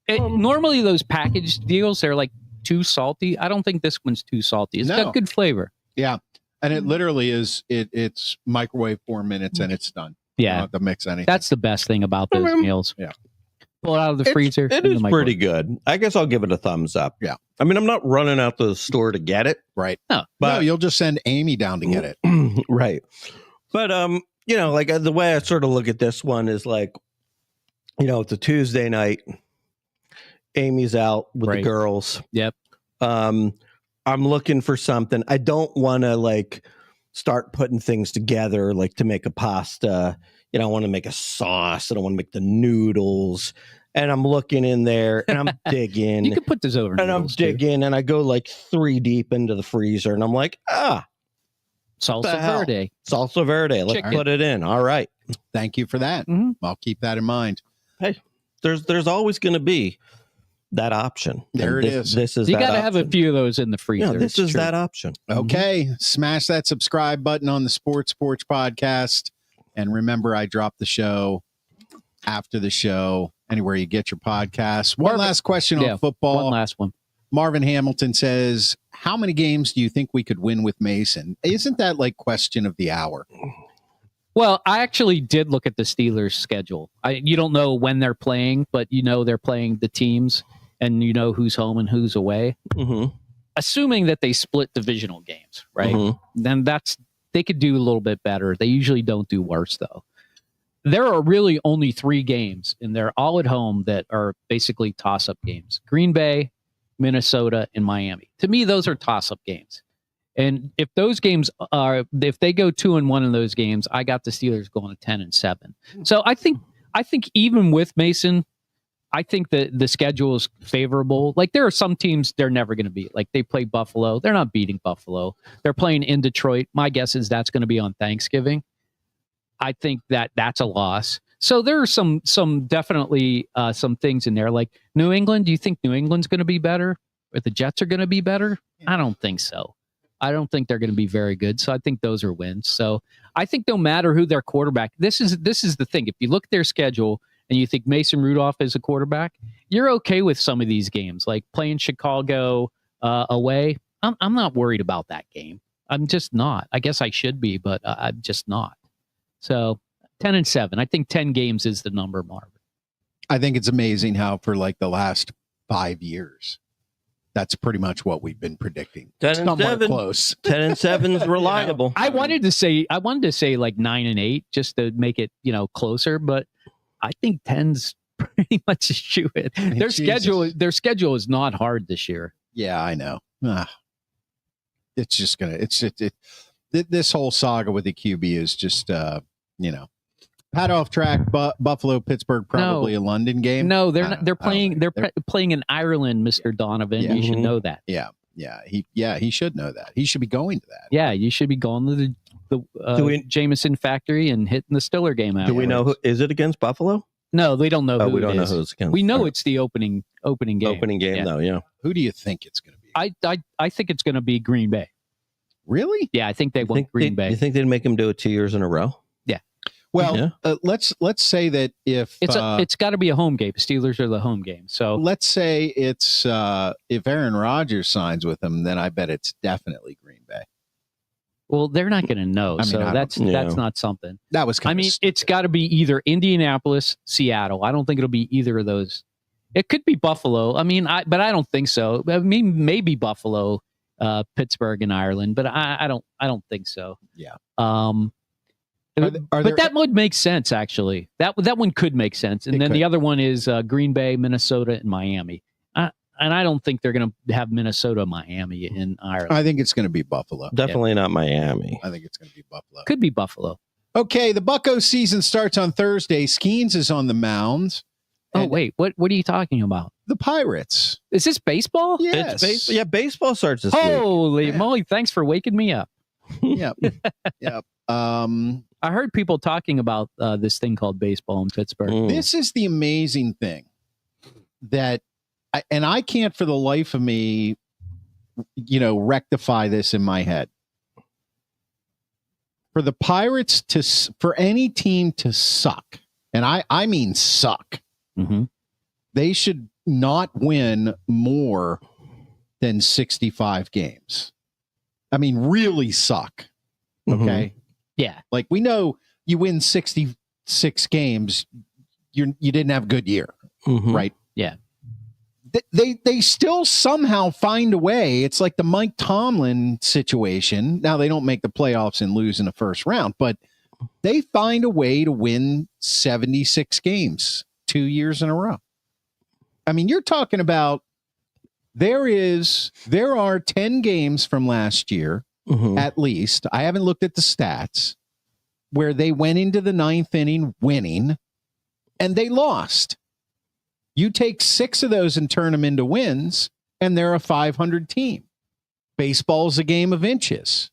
Normally those packaged deals, they're like too salty. I don't think this one's too salty. It's got good flavor. Yeah, and it literally is. It's microwave 4 minutes and it's done. You don't Yeah, have to mix anything. that's the best thing about those meals. Yeah. Pull it out of the freezer. It in the is microwave. pretty good. I guess I'll give it a thumbs up. Yeah. I mean, I'm not running out to the store to get it. right. No. But no, you'll just send Amy down to get it. Right. But like the way I sort of look at this one is like, it's a Tuesday night. Amy's out with the girls. Yep. I'm looking for something. I don't want to like start putting things together, like to make a pasta. I want to make a sauce. I don't want to make the noodles. And I'm looking in there and I'm digging. You can put this over. And I'm digging and I go like 3 deep into the freezer and I'm like, salsa verde. Salsa verde. Let's Chicken. put it in. All right. Thank you for that. I'll keep that in mind. Hey, there's always going to be that option. There And it is. This is You that got to have a option. few of those in the freezer. Yeah, this It's is true. that option. Okay. Smash that subscribe button on the Sports Podcast. And remember, I drop the show after the show, anywhere you get your podcasts. One last question on football. One last one. Marvin Hamilton says, how many games do you think we could win with Mason? Isn't that like question of the hour? Well, I actually did look at the Steelers' schedule. You don't know when they're playing, but they're playing the teams, and who's home and who's away. Mm-hmm. Assuming that they split divisional games, right? Mm-hmm. Then they could do a little bit better. They usually don't do worse, though. There are really only 3 games, and they're all at home that are basically toss-up games. Green Bay, Minnesota, and Miami. To me, those are toss-up games. And if those games if they go 2-1 in those games, I got the Steelers going to 10-7. So I think even with Mason, I think that the schedule is favorable. Like there are some teams they're never going to beat. Like they play Buffalo. They're not beating Buffalo. They're playing in Detroit. My guess is that's going to be on Thanksgiving. I think that's a loss. So there are some definitely some things in there. Like New England, do you think New England's going to be better? Or the Jets are going to be better? I don't think so. I don't think they're going to be very good. So I think those are wins. So I think no matter who their quarterback, this is the thing. If you look at their schedule and you think Mason Rudolph is a quarterback, you're okay with some of these games, like playing Chicago away. I'm not worried about that game. I'm just not. I guess I should be, but I'm just not. So 10-7. I think 10 games is the number, Marvin. I think it's amazing how for like the last 5 years, that's pretty much what we've been predicting. 10-7, close. 10-7 is reliable. I wanted to say like 9-8 just to make it closer, but I think 10's pretty much a shoe-in. Their schedule is not hard this year. Yeah, I know. It's just gonna. This whole saga with the QB is just pat off track. Buffalo, Pittsburgh, probably a London game. No, they're not. They're playing. They're playing in Ireland, Mr. Donovan. Yeah. You should know that. Yeah. He should know that. He should be going to that. Yeah, you should be going to the Jameson factory and hitting the Stiller game out. Do we know is it against Buffalo? No, we don't know. We don't know who it's against. We know it's the opening game. Opening game, though. Yeah. Who do you think it's going to be? I think it's going to be Green Bay. Really? Yeah, I think they want Green Bay. You think they'd make them do it 2 years in a row? Yeah. Well, let's say that if it's got to be a home game. Steelers are the home game. So let's say it's if Aaron Rodgers signs with them, then I bet it's definitely Green Bay. Well, they're not going to know. That's not something. That was kind of it's got to be either Indianapolis, Seattle. I don't think it'll be either of those. It could be Buffalo. But I don't think so. Maybe Buffalo, Pittsburgh, and Ireland. But I don't think so. Yeah. But that would make sense, actually. That one could make sense. And then the other one is Green Bay, Minnesota, and Miami. And I don't think they're going to have Minnesota, Miami in Ireland. I think it's going to be Buffalo. Definitely not Miami. I think it's going to be Buffalo. Could be Buffalo. Okay, the Bucco season starts on Thursday. Skenes is on the mound. Oh, wait. What are you talking about? The Pirates. Is this baseball? Yes. Baseball starts this week. Holy moly. Thanks for waking me up. Yep. I heard people talking about this thing called baseball in Pittsburgh. This is the amazing thing that I can't for the life of me, rectify this in my head. For the Pirates for any team to suck, and I mean suck, they should not win more than 65 games. I mean, really suck. Okay. Yeah. Like we know you win 66 games, you didn't have a good year, right? Yeah. They still somehow find a way. It's like the Mike Tomlin situation. Now they don't make the playoffs and lose in the first round, but they find a way to win 76 games 2 years in a row. I mean, you're talking about there are 10 games from last year, at least. I haven't looked at the stats where they went into the ninth inning winning and they lost. You take 6 of those and turn them into wins, and they're a 500 team. Baseball's a game of inches.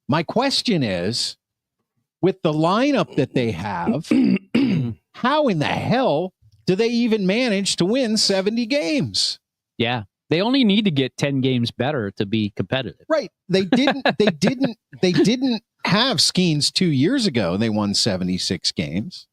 My question is, with the lineup that they have, how in the hell do they even manage to win 70 games? Yeah. They only need to get 10 games better to be competitive. Right. They didn't have Skenes 2 years ago and they won 76 games.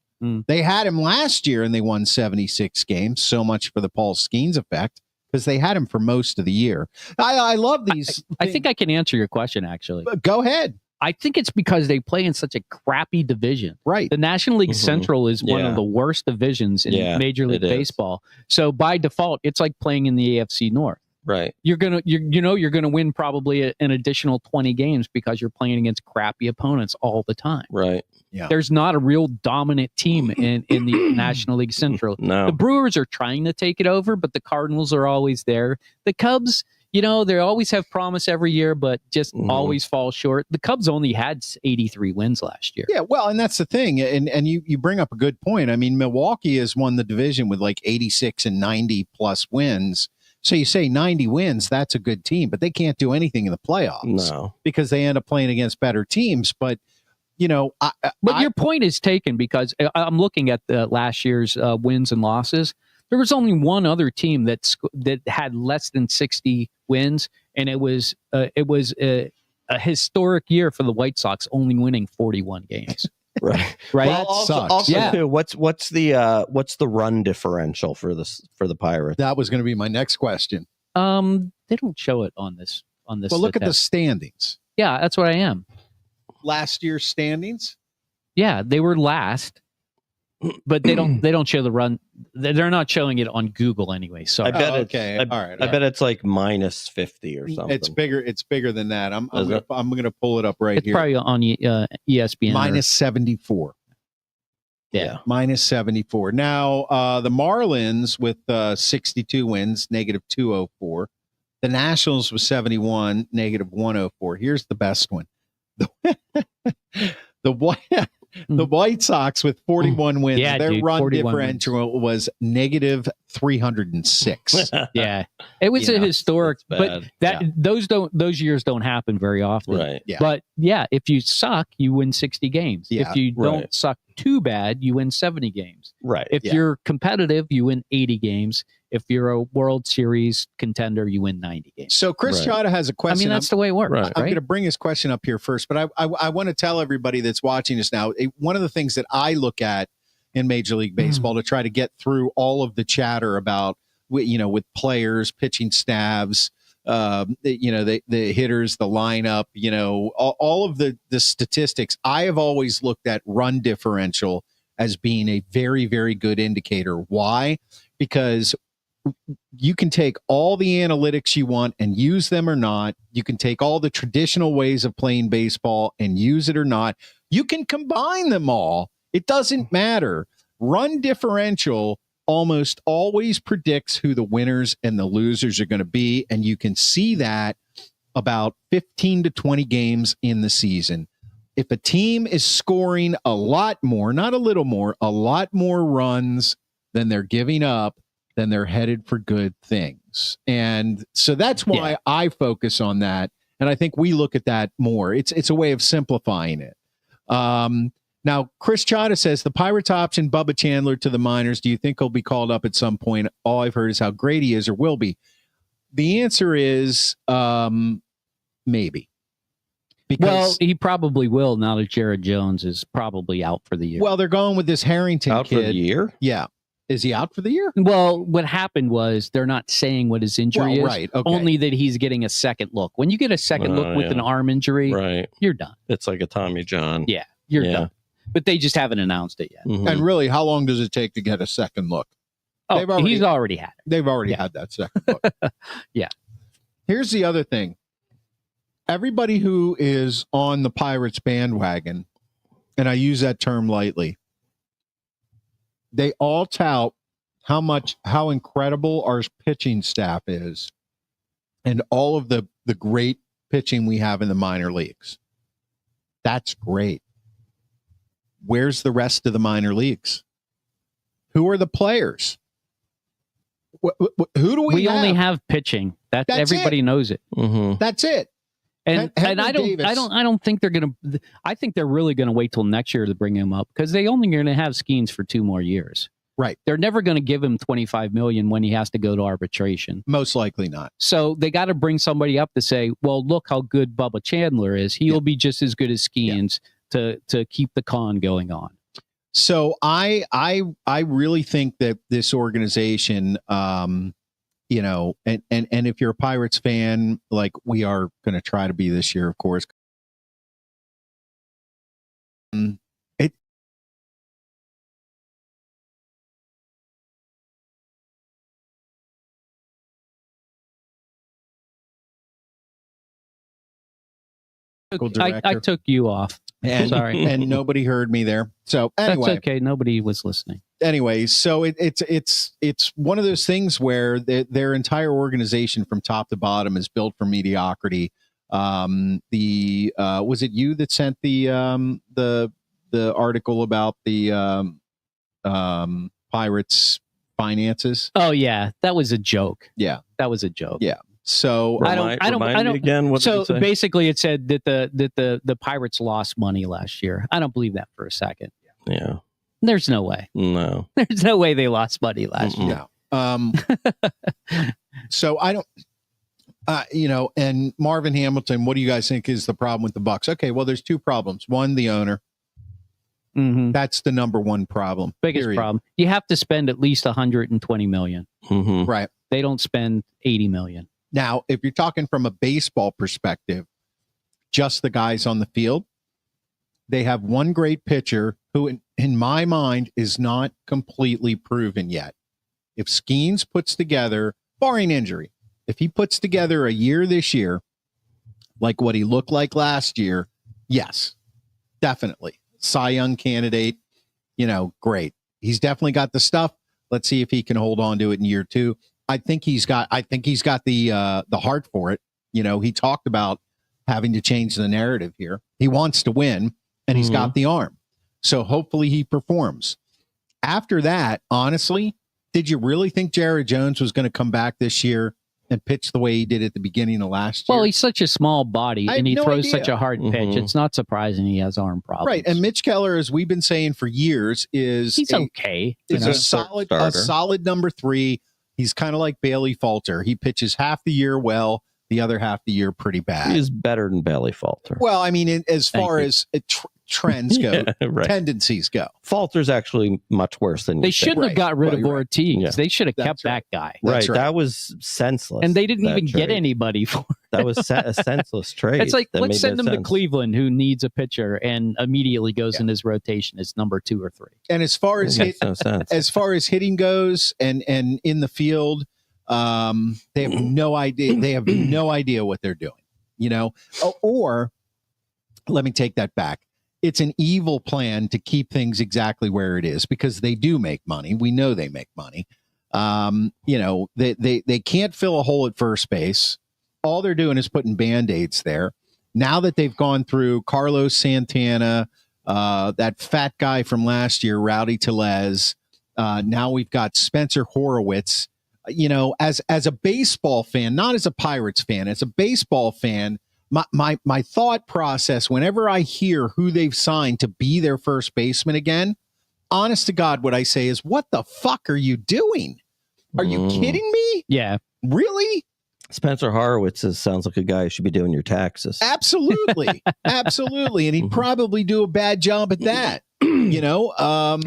They had him last year and they won 76 games. So much for the Paul Skenes effect because they had him for most of the year. I love these. I think I can answer your question, actually. Go ahead. I think it's because they play in such a crappy division. Right. The National League Central is one of the worst divisions in Major League Baseball. So by default, it's like playing in the AFC North. Right. You're gonna win probably an additional 20 games because you're playing against crappy opponents all the time. Right. Yeah. There's not a real dominant team in the National League Central. No. The Brewers are trying to take it over, but the Cardinals are always there. The Cubs, they always have promise every year, but just always fall short. The Cubs only had 83 wins last year. Yeah, well, and that's the thing. And you bring up a good point. I mean, Milwaukee has won the division with like 86 and 90 plus wins. So you say 90 wins, that's a good team, but they can't do anything in the playoffs because they end up playing against better teams. But, your point is taken, because I'm looking at the last year's wins and losses. There was only one other team that had less than 60 wins, and it was a historic year for the White Sox, only winning 41 games. Right. Well, also too, what's the run differential for the Pirates? That was going to be my next question. They don't show it on this. Well, look at the standings. Yeah, that's what I am. Last year's standings. Yeah, they were last, but they don't show the run. They're not showing it on Google anyway. So I bet okay. All right. I bet it's like minus 50 or something. It's bigger. It's bigger than that. I'm gonna pull it up right here. It's probably on ESPN. Minus 74. Yeah. Minus 74. Now, the Marlins with 62 wins, negative 204. The Nationals with 71, negative 104. Here's the best one. The White Sox with 41 wins. Their run differential was negative 306. Yeah, it was a historic, but those years don't happen very often. Right. Yeah. But if you suck, you win 60 games. Yeah. If you don't suck too bad, you win 70 games. Right. If you're competitive, you win 80 games. If you're a World Series contender, you win 90 games. So Chris Chioda has a question. I mean, that's the way it works. Right. I'm going to bring his question up here first, but I want to tell everybody that's watching us now, one of the things that I look at in Major League Baseball to try to get through all of the chatter about, with players, pitching staffs, the hitters, the lineup, all of the statistics. I have always looked at run differential as being a very, very good indicator. Why? Because you can take all the analytics you want and use them or not. You can take all the traditional ways of playing baseball and use it or not. You can combine them all. It doesn't matter. Run differential almost always predicts who the winners and the losers are going to be. And you can see that about 15 to 20 games in the season. If a team is scoring a lot more, not a little more, a lot more runs than they're giving up, then they're headed for good things. And so that's why I focus on that. And I think we look at that more. It's a way of simplifying it. Now, Chris Chioda says the Pirates option Bubba Chandler to the minors. Do you think he'll be called up at some point? All I've heard is how great he is or will be. The answer is maybe. Because, he probably will now that Jared Jones is probably out for the year. Well, they're going with this Harrington out kid. For the year? Yeah. Is he out for the year? Well, what happened was they're not saying what his injury is. Right. Okay. Only that he's getting a second look. When you get a second look with an arm injury, you're done. It's like a Tommy John. Yeah, you're done. But they just haven't announced it yet. Mm-hmm. And really, how long does it take to get a second look? Oh, he's already had it. They've already had that second look. Yeah. Here's the other thing. Everybody who is on the Pirates bandwagon, and I use that term lightly, they all tout how incredible our pitching staff is and all of the great pitching we have in the minor leagues. That's great. Where's the rest of the minor leagues? Who are the players? Who do we have? We only have pitching. That's everybody knows it. Mm-hmm. That's it. And I don't think they're going to. I think they're really going to wait till next year to bring him up because they only going to have Skenes for 2 more years. Right. They're never going to give him $25 million when he has to go to arbitration. Most likely not. So they got to bring somebody up to say, well, look how good Bubba Chandler is. He'll be just as good as Skenes to keep the con going on. So I really think that this organization, and if you're a Pirates fan, like we are going to try to be this year, of course. I took you off. And, sorry. And nobody heard me there. So anyway. That's okay. Nobody was listening. anyway, so it's one of those things where their entire organization from top to bottom is built for mediocrity. Was it you that sent the article about the Pirates finances? Oh yeah, that was a joke. Yeah, that was a joke. Yeah. So Remind me again. What so did it say? basically, it said that the Pirates lost money last year. I don't believe that for a second. Yeah. There's no way. No. There's no way they lost money last year. No. So I don't. And Marvin Hamilton, what do you guys think is the problem with the Bucks? Okay, well, there's two problems. One, the owner. Mm-hmm. That's the number one problem. Biggest problem. You have to spend at least $120 million. Mm-hmm. Right. They don't spend $80 million. Now, if you're talking from a baseball perspective, just the guys on the field, they have one great pitcher who, in my mind, is not completely proven yet. If Skenes puts together, barring injury, if he puts together a year this year, like what he looked like last year, yes, definitely. Cy Young candidate, great. He's definitely got the stuff. Let's see if he can hold on to it in year two. I think he's got the heart for it. He talked about having to change the narrative here. He wants to win, and he's got the arm. So hopefully he performs. After that, honestly, did you really think Jared Jones was going to come back this year and pitch the way he did at the beginning of last year? Well, he's such a small body, and he throws such a hard pitch. It's not surprising he has arm problems. Right, and Mitch Keller, as we've been saying for years, he's okay. Is a solid number 3. He's kind of like Bailey Falter. He pitches half the year well, the other half the year pretty bad. He is better than Bailey Falter. Well, I mean, as far as trends go, tendencies go. Falter's actually much worse than they shouldn't have got rid of Ortiz. Yeah. They should have kept that guy. Right. That was senseless. And they didn't even get anybody for it. That was a senseless trade. It's like, let's send him to Cleveland, who needs a pitcher, and immediately goes in his rotation as number 2 or 3. And as far as hitting goes, and in the field, they have no idea. They have no idea what they're doing. Or let me take that back. It's an evil plan to keep things exactly where it is, because they do make money. We know they make money. They can't fill a hole at first base. All they're doing is putting Band-Aids there. Now that they've gone through Carlos Santana, that fat guy from last year, Rowdy Tellez, now we've got Spencer Horowitz. As a baseball fan, not as a Pirates fan, as a baseball fan, my thought process whenever I hear who they've signed to be their first baseman again, honest to God, what I say is, what the fuck are you doing? Are you kidding me? Yeah. Really? Spencer Horowitz sounds like a guy who should be doing your taxes. Absolutely. Absolutely. And he'd probably do a bad job at that. He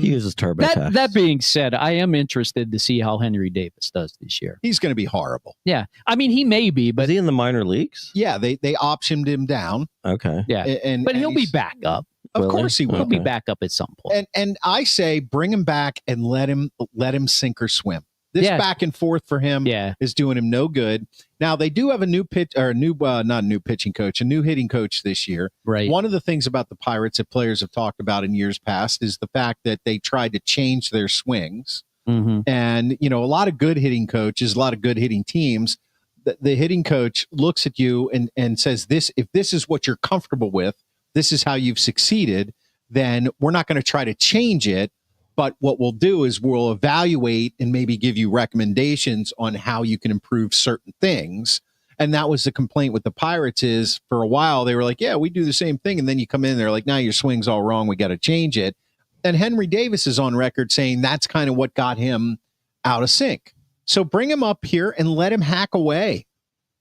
uses TurboTax. That being said, I am interested to see how Henry Davis does this year. He's going to be horrible. Yeah. I mean, he may be, but is he in the minor leagues? Yeah, they optioned him down. Okay. Yeah. But he'll be back up. Of course he will. He'll be back up at some point. And I say bring him back and let him sink or swim. This back and forth for him is doing him no good. Now they do have a new not a new pitching coach, a new hitting coach this year. Right. One of the things about the Pirates that players have talked about in years past is the fact that they tried to change their swings. Mm-hmm. And a lot of good hitting coaches, a lot of good hitting teams, the hitting coach looks at you and says, if this is what you're comfortable with, this is how you've succeeded, then we're not going to try to change it. But what we'll do is we'll evaluate and maybe give you recommendations on how you can improve certain things. And that was the complaint with the Pirates is for a while, they were like, yeah, we do the same thing. And then you come in, they're like, now your swing's all wrong. We got to change it. And Henry Davis is on record saying that's kind of what got him out of sync. So bring him up here and let him hack away.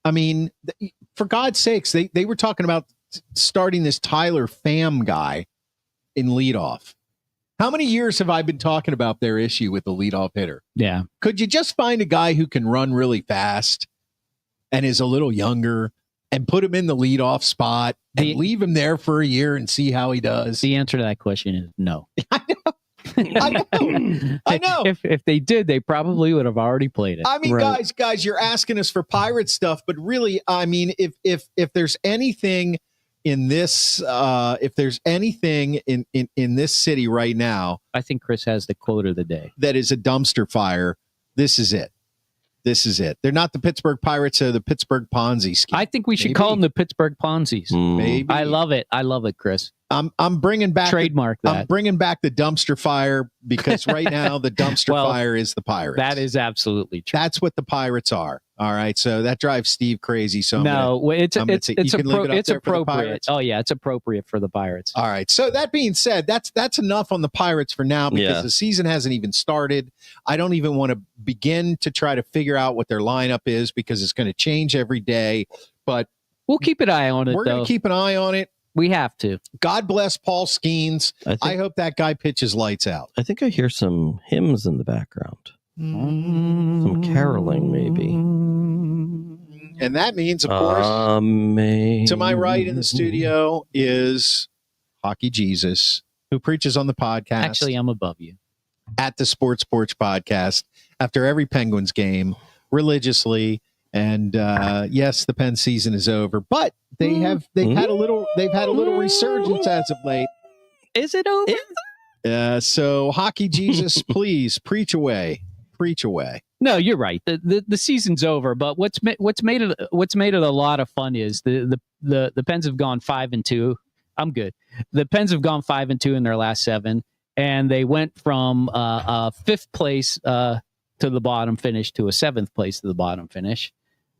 I mean, for God's sakes, they were talking about starting this Tyler Pham guy in leadoff. How many years have I been talking about their issue with the leadoff hitter? Yeah. Could you just find a guy who can run really fast and is a little younger and put him in the leadoff spot and leave him there for a year and see how he does? The answer to that question is no. I know. If they did, they probably would have already played it. I mean, guys, you're asking us for Pirate stuff, but really, I mean, if there's anything in this, if there's anything in this city right now, I think Chris has the quote of the day. That is a dumpster fire. This is it. This is it. They're not the Pittsburgh Pirates, they're the Pittsburgh Ponzi scheme. I think we should call them the Pittsburgh Ponzi's. Maybe. I love it. I love it, Chris. I'm bringing back trademark that. I'm bringing back the dumpster fire because right now the dumpster fire is the Pirates. That is absolutely true. That's what the Pirates are. All right, so that drives Steve crazy. So it's appropriate. Oh yeah, it's appropriate for the Pirates. All right. So that being said, that's enough on the Pirates for now because the season hasn't even started. I don't even want to begin to try to figure out what their lineup is because it's going to change every day. But we'll keep an eye on it. We're going to keep an eye on it. We have to. God bless Paul Skenes. I hope that guy pitches lights out. I think I hear some hymns in the background. Some caroling, maybe. And that means, of course, to my right in the studio is Hockey Jesus, who preaches on the podcast. Actually, I'm above you. At the Sports Porch Podcast after every Penguins game religiously. And yes, the Penn season is over, but they've had a little resurgence as of late. Is it over? So Hockey Jesus, please preach away. Preach away. No, you're right. The season's over, but what's made it a lot of fun is the Pens have gone 5-2. I'm good. The Pens have gone 5-2 in their last 7, and they went from fifth place to the bottom finish to a 7th place to the bottom finish.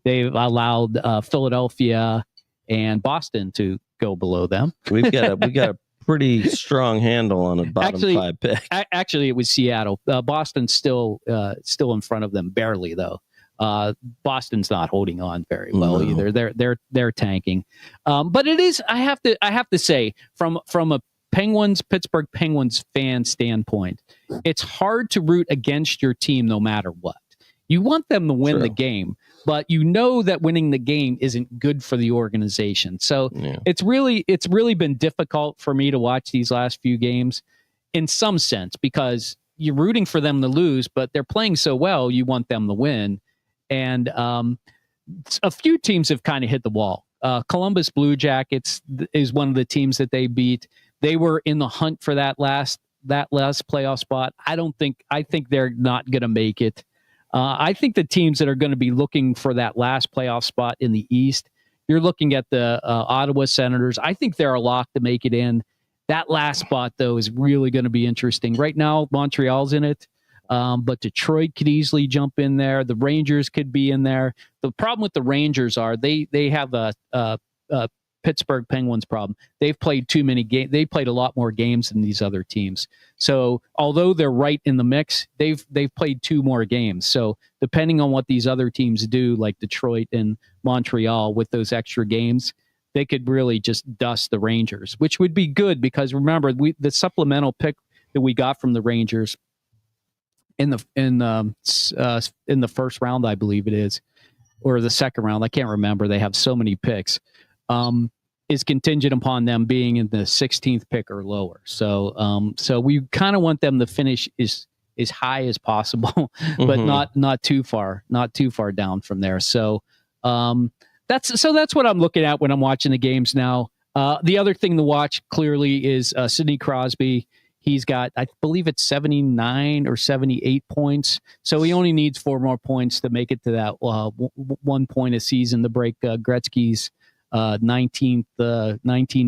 They've allowed Philadelphia and Boston to go below them. We've got a pretty strong handle on a bottom 5 pick. Actually, it was Seattle. Boston's still in front of them, barely though. Boston's not holding on very well either. They're tanking. But it is. I have to say, from a Pittsburgh Penguins fan standpoint, it's hard to root against your team no matter what. You want them to win the game, but you know that winning the game isn't good for the organization. So it's really been difficult for me to watch these last few games in some sense because you're rooting for them to lose, but they're playing so well, you want them to win. And a few teams have kind of hit the wall. Columbus Blue Jackets is one of the teams that they beat. They were in the hunt for that last playoff spot. I think they're not going to make it. I think the teams that are going to be looking for that last playoff spot in the East, you're looking at the Ottawa Senators. I think they're a lock to make it in. That last spot, though, is really going to be interesting. Right now, Montreal's in it, but Detroit could easily jump in there. The Rangers could be in there. The problem with the Rangers are they have a Pittsburgh Penguins problem. They've played too many games. They played a lot more games than these other teams. So although they're right in the mix, they've played 2 more games. So depending on what these other teams do, like Detroit and Montreal with those extra games, they could really just dust the Rangers, which would be good because remember the supplemental pick that we got from the Rangers in the first round, I believe it is, or the second round. I can't remember. They have so many picks. Is contingent upon them being in the 16th pick or lower. So we kind of want them to finish as high as possible, but not too far down from there. So that's what I'm looking at when I'm watching the games now. The other thing to watch clearly is Sidney Crosby. He's got, I believe it's 79 or 78 points. So he only needs 4 more points to make it to that 1 point a season to break Gretzky's 19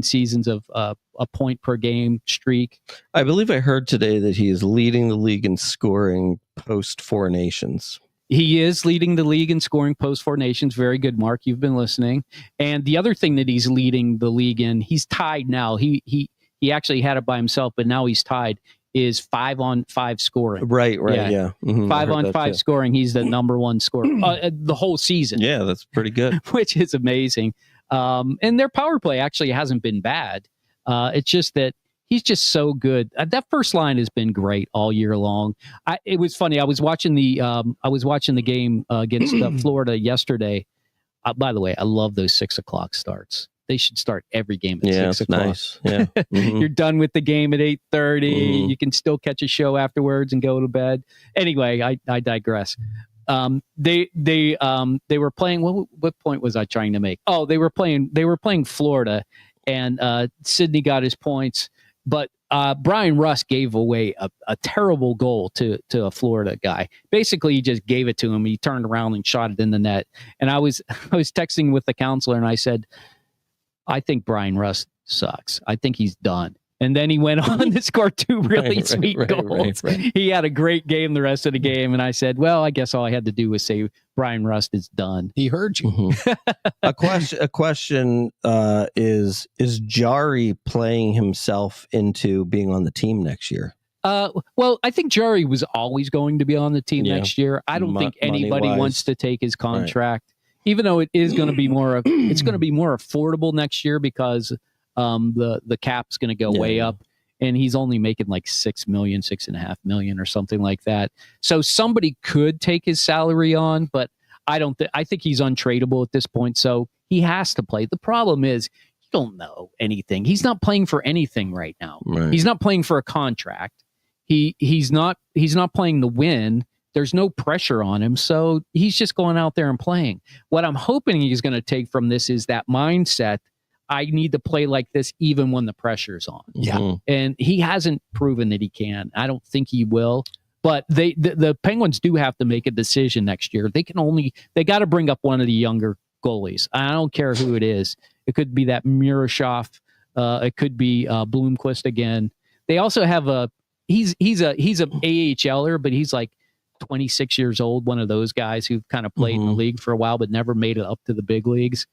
seasons of a point per game streak. I believe I heard today that he is leading the league in scoring post 4 Nations. He is leading the league in scoring post 4 Nations. Very good, Mark. You've been listening. And the other thing that he's leading the league in, he's tied now. He actually had it by himself, but now he's tied, is 5-on-5 scoring. Right, yeah. 5-on-5 scoring. He's the number 1 scorer the whole season. Yeah, that's pretty good. Which is amazing. And their power play actually hasn't been bad. It's just that he's just so good. That first line has been great all year long. It was funny. I was watching the game against Florida yesterday. By the way, I love those 6 o'clock starts. They should start every game at 6 o'clock. Nice. Yeah. You're done with the game at 8:30. You can still catch a show afterwards and go to bed. Anyway, I digress. They were playing. What point was I trying to make? Oh, they were playing Florida, and Sidney got his points. But Brian Rust gave away a terrible goal to a Florida guy. Basically, he just gave it to him. He turned around and shot it in the net. And I was texting with the counselor, and I said, I think Brian Rust sucks. I think he's done. And then he went on to score 2 really sweet goals. Right. He had a great game the rest of the game. And I said, well, I guess all I had to do was say Brian Rust is done. He heard you. Mm-hmm. A question is Jari playing himself into being on the team next year? Well, I think Jari was always going to be on the team next year. I don't think anybody wants to take his contract, even though it is going to be it's going to be more affordable next year because the cap's going to go way up, and he's only making like $6.5 million or something like that. So somebody could take his salary on, but I think he's untradeable at this point. So he has to play. The problem is you don't know anything. He's not playing for anything right now. Right. He's not playing for a contract. He's not playing to win. There's no pressure on him. So he's just going out there and playing. What I'm hoping he's going to take from this is that mindset. I need to play like this even when the pressure's on. Yeah. Mm-hmm. And he hasn't proven that he can. I don't think he will. But the Penguins do have to make a decision next year. They got to bring up one of the younger goalies. I don't care who it is. It could be that Murashov. It could be Bloomquist again. They also have he's a AHLer, but he's like 26 years old. One of those guys who've kind of played in the league for a while, but never made it up to the big leagues.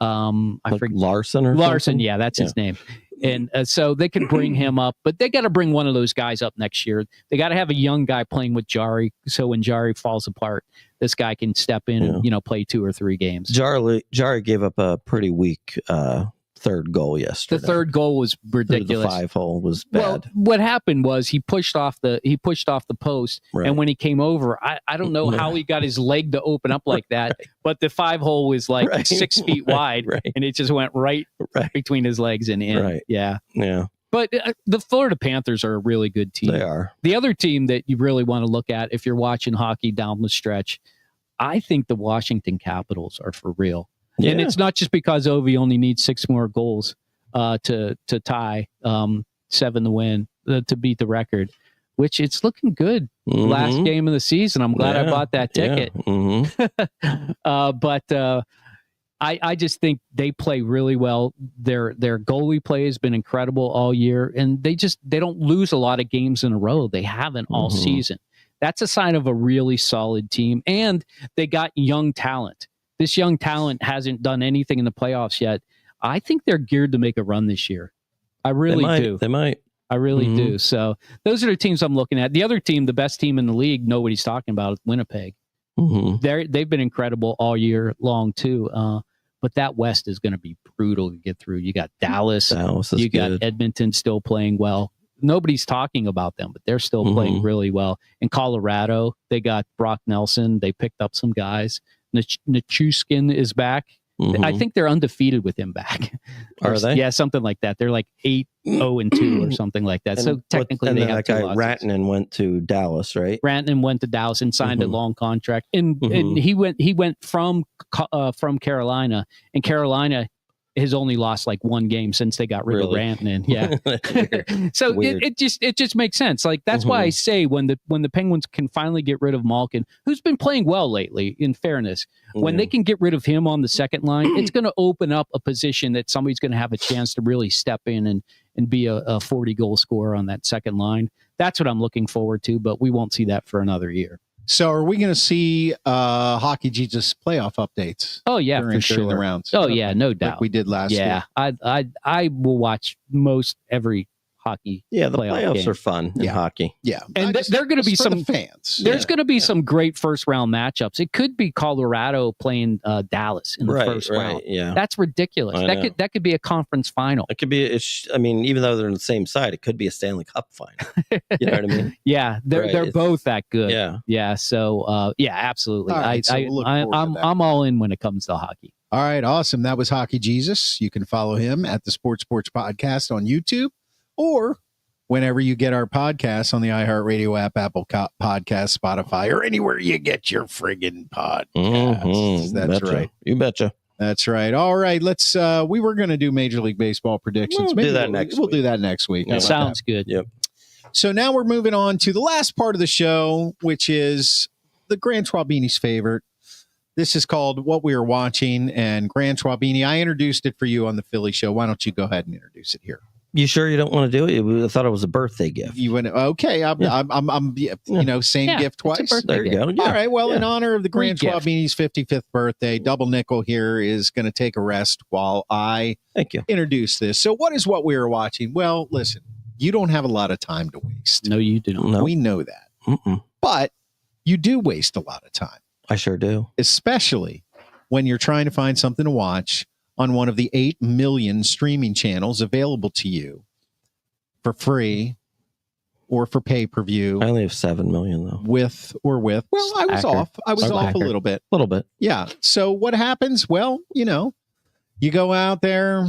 I forget Larson or Larson. Something? Yeah, that's his name. And so they could bring him up, but they got to bring one of those guys up next year. They got to have a young guy playing with Jari. So when Jari falls apart, this guy can step in and, play 2 or 3 games. Jari gave up a pretty weak, third goal yesterday. The third goal was ridiculous. The 5-hole was bad. Well, what happened was he pushed off the post, and when he came over, I don't know how he got his leg to open up like that, but the 5-hole was like 6 feet wide, and it just went right between his legs and in. Right. Yeah. Yeah. But the Florida Panthers are a really good team. They are. The other team that you really want to look at if you're watching hockey down the stretch, I think the Washington Capitals are for real. Yeah. And it's not just because Ovi only needs 6 more goals to tie 7 to win, to beat the record, which it's looking good. Last game of the season. I'm glad I bought that ticket. Yeah. But I just think they play really well. Their goalie play has been incredible all year, and they don't lose a lot of games in a row. They haven't all season. That's a sign of a really solid team, and they got young talent. This young talent hasn't done anything in the playoffs yet. I think they're geared to make a run this year. I really do. They might. I really do. So those are the teams I'm looking at. The other team, the best team in the league, nobody's talking about, is Winnipeg. They've been incredible all year long too. But that West is going to be brutal to get through. You got Dallas. You got Edmonton still playing well. Nobody's talking about them, but they're still playing really well. In Colorado, they got Brock Nelson. They picked up some guys. Nichushkin is back. I think they're undefeated with him back. Are they? Yeah, something like that. They're like 8-0-2 or something like that. So technically, they have 2 losses. Rantanen went to Dallas, right? Rantanen went to Dallas and signed a long contract, and he went from Carolina, and Carolina has only lost like 1 game since they got rid of Rantanen. Yeah. So it just makes sense. Like that's why I say when the Penguins can finally get rid of Malkin, who's been playing well lately, in fairness, when they can get rid of him on the second line, it's going to open up a position that somebody's going to have a chance to really step in and be a 40 goal scorer on that second line. That's what I'm looking forward to, but we won't see that for another year. So are we going to see Hockey Jesus playoff updates? Oh yeah, during the rounds. Oh yeah, no doubt. Like we did last year. I will watch most every hockey. Yeah, the playoffs game. Are fun in hockey. Yeah, and there are going to be some fans. There's going to be some great first round matchups. It could be Colorado playing Dallas in the first round. Yeah, that's ridiculous. That could be a conference final. It could be. I mean, even though they're on the same side, it could be a Stanley Cup final. You know what I mean? Yeah, they're both that good. Yeah. So absolutely. Right, I'm all in when it comes to hockey. All right, awesome. That was Hockey Jesus. You can follow him at the Sports Podcast on YouTube, or whenever you get our podcasts on the iHeartRadio app, Apple Podcast, Spotify, or anywhere you get your friggin' podcasts. That's betcha. right. You betcha. That's right. All right. Let's. We were going to do Major League Baseball predictions. We'll do that next We'll week. do that next week. Yeah. Sounds good. Yep. So now we're moving on to the last part of the show, which is the Grant Schwabini's favorite. This is called What We Are Watching. And Grant Schwabini, I introduced it for you on the Philly show. Why don't you go ahead and introduce it here? You sure you don't want to do it? I thought it was a birthday gift. You went, okay. I'm same gift twice. There you go. Yeah. All right. Well, in honor of the Grant Great gift. Schwabini's 55th birthday, Double Nickel here is going to take a rest while I Thank you. introduce this. So what is What We Are Watching? Well, listen, you don't have a lot of time to waste. No, you do not. No. We know that. Mm-mm. But you do waste a lot of time, I sure do. especially when you're trying to find something to watch on one of the 8 million streaming channels available to you for free or for pay-per-view. I only have 7 million though. With. Well, I was Accurate. off. I was off a little bit. A little bit. Yeah. So what happens? Well, you go out there,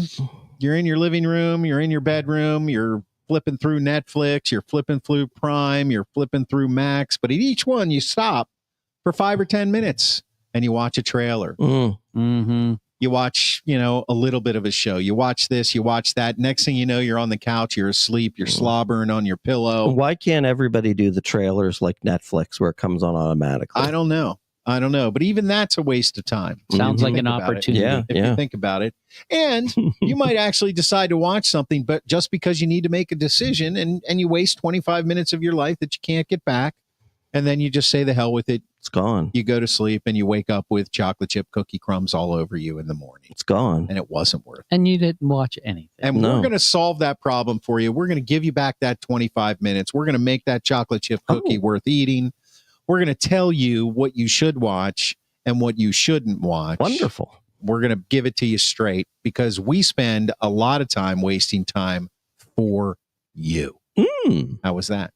you're in your living room, you're in your bedroom, you're flipping through Netflix, you're flipping through Prime, you're flipping through Max, but at each one you stop for 5 or 10 minutes and you watch a trailer. Mm-hmm. You watch, a little bit of a show. You watch this, you watch that. Next thing you know, you're on the couch, you're asleep, you're slobbering on your pillow. Why can't everybody do the trailers like Netflix where it comes on automatically? I don't know. But even that's a waste of time. Sounds If like you an think about it. opportunity. Yeah. If you think about it. And you might actually decide to watch something, but just because you need to make a decision and you waste 25 minutes of your life that you can't get back. And then you just say the hell with it. It's gone. You go to sleep and you wake up with chocolate chip cookie crumbs all over you in the morning. It's gone. And it wasn't worth it. And you didn't watch anything. And No. we're going to solve that problem for you. We're going to give you back that 25 minutes. We're going to make that chocolate chip cookie worth eating. We're going to tell you what you should watch and what you shouldn't watch. Wonderful. We're going to give it to you straight because we spend a lot of time wasting time for you. How was that?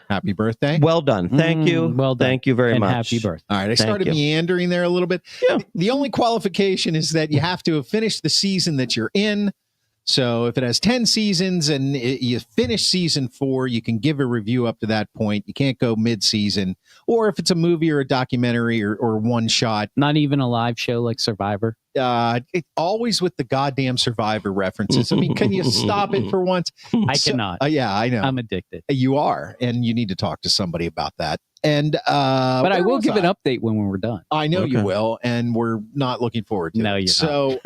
Happy birthday. Well done. Thank you. Well done. Thank you very And much. happy birthday. All right. I Thank started you. meandering there a little bit. Yeah. The only qualification is that you have to have finished the season that you're in. So if it has 10 seasons and you finish season 4, you can give a review up to that point. You can't go mid-season. Or if it's a movie or a documentary or one shot. Not even a live show like Survivor. Always with the goddamn Survivor references. I mean, can you stop it for once? I cannot. Yeah, I know. I'm addicted. You are. And you need to talk to somebody about that. And But I where will was give an update when we're done. I know you Okay. will, and we're not looking forward to No, it. you're So,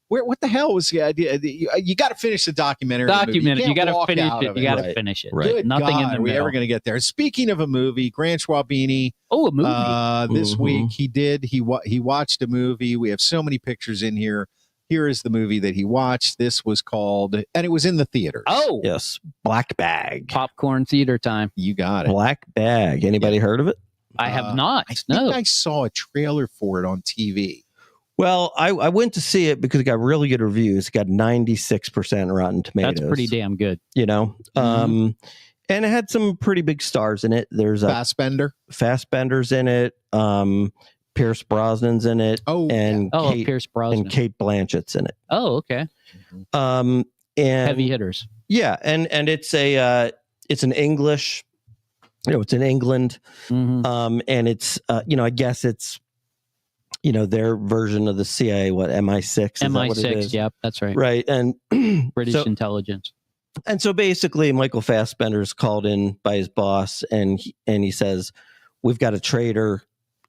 what the hell was the idea? You got to finish the documentary. Document it. You got to walk finish out it. of You got to Right. finish it. Right. Good Nothing God, in the are we middle. ever going to get there? Speaking of a movie, Grant Schwabini, Oh, a movie. this week he watched a movie. We have so many pictures in here. Here is the movie that he watched. This was called, and it was in the theaters. Oh, Yes. Black Bag. popcorn theater time. You got it. Black Bag. Anybody heard of it? I have not. I think No. I saw a trailer for it on TV. Well, I went to see it because it got really good reviews. It got 96% Rotten Tomatoes. That's pretty damn good. And it had some pretty big stars in it. There's Fassbender. Fassbender's in it. Pierce Brosnan's in it. Oh, and Oh, Kate, Pierce Brosnan. and Kate Blanchett's in it. Oh, okay. And Heavy hitters. yeah, and it's an English. It's in England. Mm-hmm. And it's I guess it's their version of the CIA. What MI6? Is that what it MI6. is? Yep, that's right. Right. And British so, intelligence. And so basically, Michael Fassbender's called in by his boss, and he says, "We've got a traitor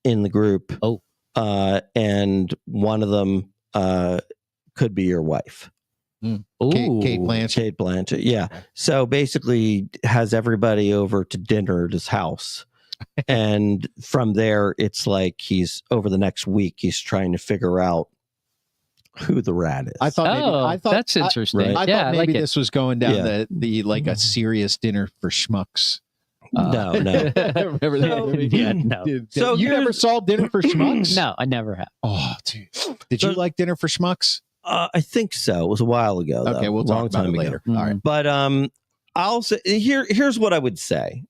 in the group. Oh. And one of them could be your wife, Ooh. Kate Blanchett. Kate Blanchett." Yeah. So basically, has everybody over to dinner at his house, and from there, it's like he's over the next week. He's trying to figure out who the rat is. I thought that's interesting. right. I Yeah, thought I maybe like this was going down Yeah. the like a serious dinner for schmucks. No. Remember that So- movie? Yeah, no. So you never saw Dinner for Schmucks? No, I never have. Oh, dude. Did you like Dinner for Schmucks? I think so. It was a while ago. Though. Okay, we'll talk about it later. ago. All right. But I'll say here's what I would say.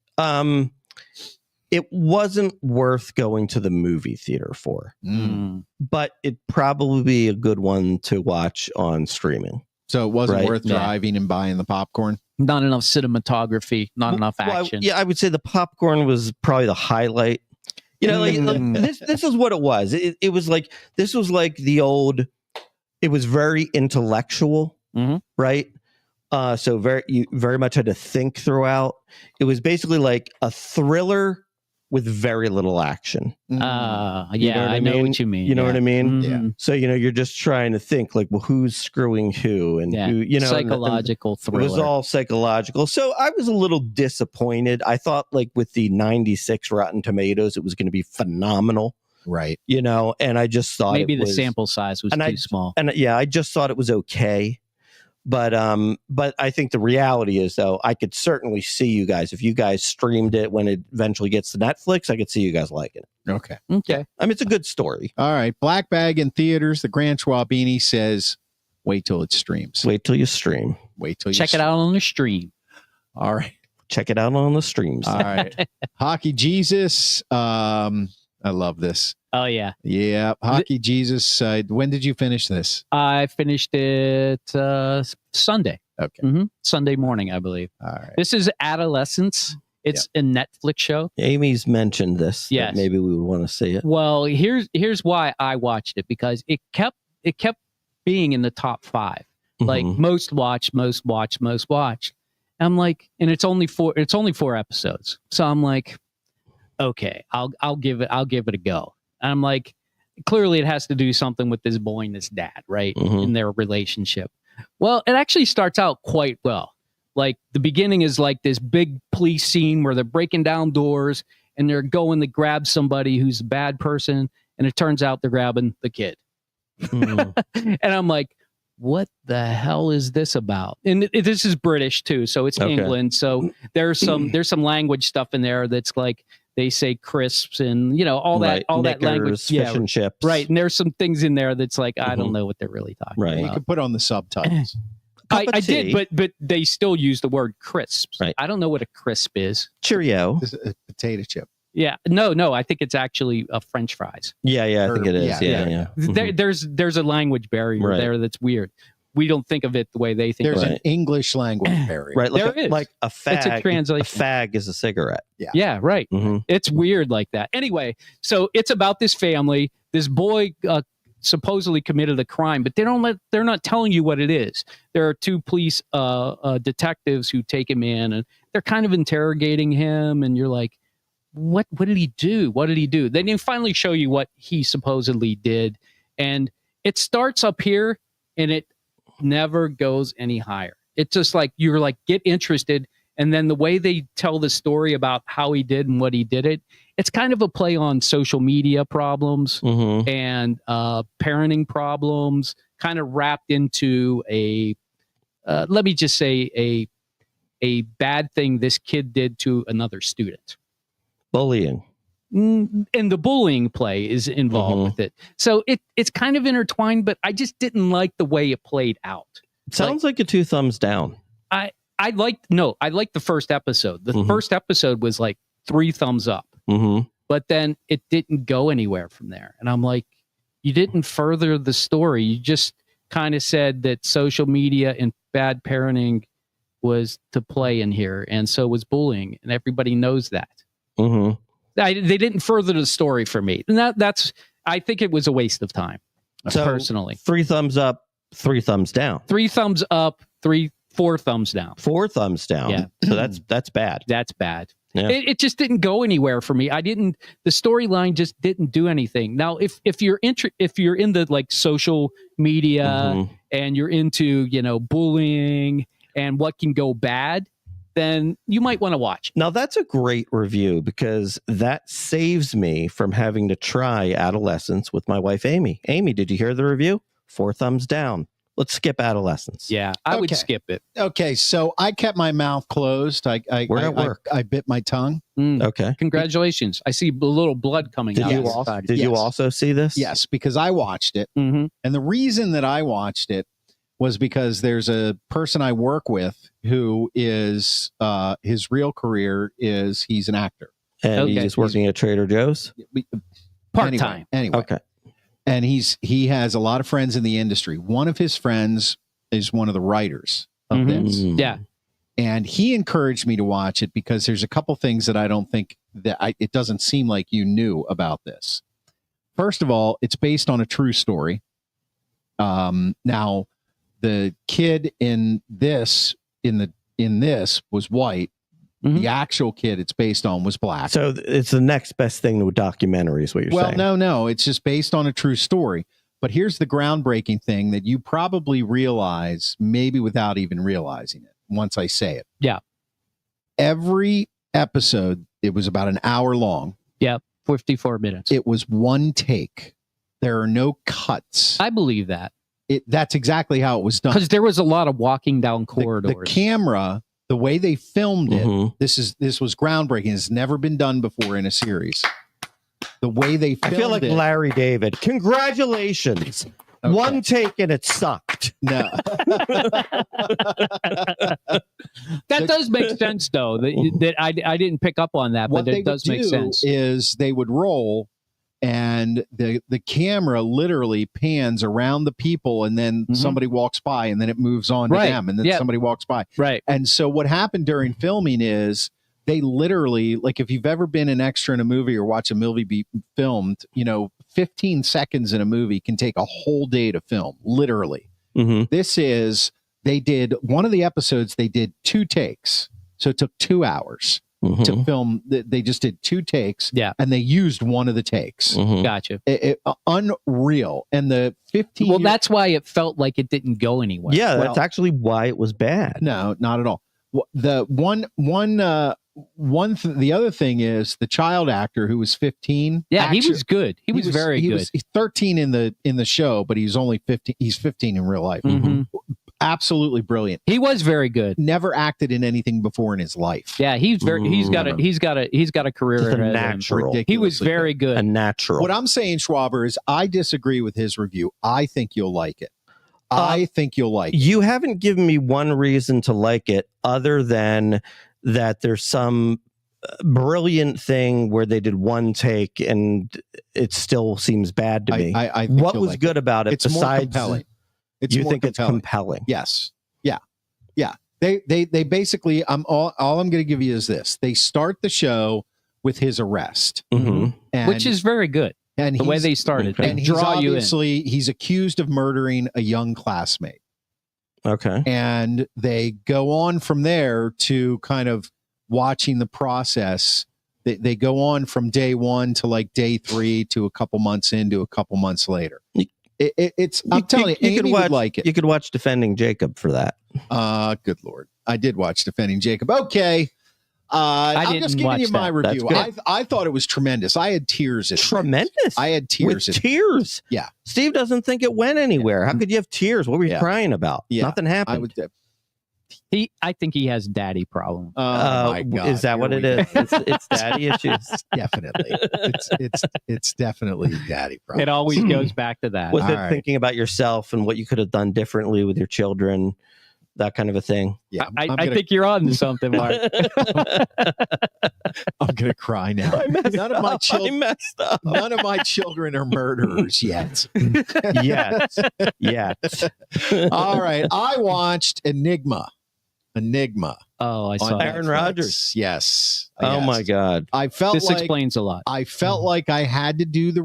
It wasn't worth going to the movie theater for, but it'd probably be a good one to watch on streaming. So it wasn't Right. worth Yeah. driving and buying the popcorn? Not enough cinematography, not enough Well, action. I would say the popcorn was probably the highlight. You know, like this is what it was. It was like, this was like the old, it was very intellectual, right? So you very much had to think throughout. It was basically like a thriller with very little action. Yeah, I know what you mean. You know what I mean? Yeah. So, you know, you're just trying to think like, well, who's screwing who? And who, you know, psychological thriller. It was all psychological. So I was a little disappointed. I thought like with the 96 Rotten Tomatoes, it was going to be phenomenal. Right. You know, and I just thought maybe the sample size was too small. And yeah, I just thought it was okay. But I think the reality is, though, I could certainly see you guys, if you guys streamed it when it eventually gets to Netflix, I could see you guys liking it. Okay. I mean, it's a good story. All right. Black Bag in theaters. The Grand Schwabini says, wait till it streams. Wait till you stream. Wait till you check it out on the stream. All right. Check it out on the streams. All right. Hockey Jesus. I love this. Oh, yeah. Yeah. Hockey Jesus. When did you finish this? I finished it Sunday. Okay. Sunday morning, I believe. All right. This is Adolescence. It's a Netflix show. Amy's mentioned this. Yes. Maybe we would want to see it. Well, here's why I watched it, because it kept being in the top 5. Like most watched. I'm like, and it's only 4 episodes. So I'm like, okay, I'll give it a go. And I'm like, clearly it has to do something with this boy and this dad, right? In their relationship. Well, it actually starts out quite well. Like the beginning is like this big police scene where they're breaking down doors and they're going to grab somebody who's a bad person. And it turns out they're grabbing the kid. And I'm like, what the hell is this about? And this is British too. So it's England. So there's some language stuff in there that's like, they say crisps and, you know, all that language. Fish and chips. Right. And there's some things in there that's like, I don't know what they're really talking about. You could put on the subtitles. I did, but they still use the word crisps. Right. I don't know what a crisp is. Cheerio. This is a potato chip. Yeah. No. I think it's actually French fries. Yeah. I think it is. Yeah. There's a language barrier there that's weird. We don't think of it the way they think. There's of an English language barrier. Right. There is. Like a fag. It's a translation. A fag is a cigarette. Yeah. Right. It's weird like that. Anyway, so it's about this family. This boy supposedly committed a crime, but they're not telling you what it is. There are 2 police detectives who take him in, and they're kind of interrogating him, and you're like, what did he do? What did he do? They didn't finally show you what he supposedly did. And it starts up here and it never goes any higher. It's just like, you're like, get interested. And then the way they tell the story about how he did and what he did it's kind of a play on social media problems and parenting problems, kind of wrapped into let me just say a bad thing this kid did to another student. Bullying. And the bullying play is involved with it. So it's kind of intertwined, but I just didn't like the way it played out. It sounds like a 2 thumbs down. I liked the first episode. The first episode was like 3 thumbs up. But then it didn't go anywhere from there. And I'm like, you didn't further the story. You just kind of said that social media and bad parenting was to play in here. And so was bullying. And everybody knows that. They didn't further the story for me. And I think it was a waste of time, personally. 3 thumbs up, 3 thumbs down. 3 thumbs up, 4 thumbs down. 4 thums down. Yeah. So that's bad. That's bad. Yeah. It just didn't go anywhere for me. The storyline just didn't do anything. Now, if you're into like social media and you're into, you know, bullying and what can go bad, then you might want to watch. Now, that's a great review because that saves me from having to try Adolescence with my wife, Amy. Amy, did you hear the review? 4 thumbs down. Let's skip Adolescence. Yeah, I would skip it. Okay, so I kept my mouth closed. I bit my tongue. Okay. Congratulations. I see a little blood coming out. Did you also see this? Yes, because I watched it. And the reason that I watched it was because there's a person I work with who is his real career is he's an actor. And he's working at Trader Joe's? Part-time. Anyway. Okay. And he has a lot of friends in the industry. One of his friends is one of the writers of this. Yeah. And he encouraged me to watch it because there's a couple things that I don't think it doesn't seem like you knew about this. First of all, it's based on a true story. Now, the kid in this was white. Mm-hmm. The actual kid it's based on was black. So it's the next best thing to a documentary is what you're saying. Well, no. It's just based on a true story. But here's the groundbreaking thing that you probably realize, maybe without even realizing it, once I say it. Yeah. Every episode, it was about an hour long. Yeah, 54 minutes. It was one take. There are no cuts. I believe that. That's exactly how it was done. Because there was a lot of walking down corridors. The camera, the way they filmed it, this was groundbreaking. It's never been done before in a series. The way they filmed it. I feel like Larry David. Congratulations. Okay. One take and it sucked. No. That does make sense, though. That I didn't pick up on that, but it does make sense. Is they would roll, and the camera literally pans around the people, and then somebody walks by, and then it moves on to them, and then somebody walks by. Right. And so what happened during filming is they literally, like if you've ever been an extra in a movie or watch a movie be filmed, 15 seconds in a movie can take a whole day to film, literally. This is, they did, one of the episodes, they did 2 takes. So it took 2 hours to film. They just did 2 takes. Yeah. And they used one of the takes. Gotcha. Unreal. And the 15. Well, that's why it felt like it didn't go anywhere. Yeah, that's actually why it was bad. No, not at all. The the other thing is the child actor who was 15. Yeah, he was good. He was very good. He's 13 in the show, but he's only 15. He's 15 in real life. Absolutely brilliant. He was very good. Never acted in anything before in his life. Yeah, he's very. He's got a career. Just a natural. He was very good. A natural. What I'm saying, Schwaber, is I disagree with his review. I think you'll like it. I think you'll like it. You haven't given me one reason to like it other than that there's some brilliant thing where they did one take and it still seems bad to me. I think what was like good about it? It's besides, more compelling. You think it's compelling? Yes. Yeah. They basically, all I'm going to give you is this. They start the show with his arrest. And which is very good. And the way they started. And he's accused of murdering a young classmate. Okay. And they go on from there to kind of watching the process. They go on from day 1 to like day 3 to a couple months into a couple months later. I'm telling you, Amy would like it. You could watch Defending Jacob for that. Good Lord. I did watch Defending Jacob. Okay. I'm just giving you my review. I thought it was tremendous. I had tears. Tremendous. I had tears. With tears. Yeah. Steve doesn't think it went anywhere. How could you have tears? What were you crying about? Yeah. Nothing happened. I think he has daddy problems. Oh my God. Is that what it is? It's daddy issues. Definitely. It's definitely daddy problems. It always goes back to that. Was it thinking about yourself and what you could have done differently with your children? That kind of a thing. Yeah, I think you're on to something, Mark. I'm gonna cry now. None of my children messed up. None of my children are murderers yet. Yet. All right. I watched Enigma. Oh, I saw Aaron Rodgers. Yes. Oh my God. I felt this explains a lot. I felt like I had to do the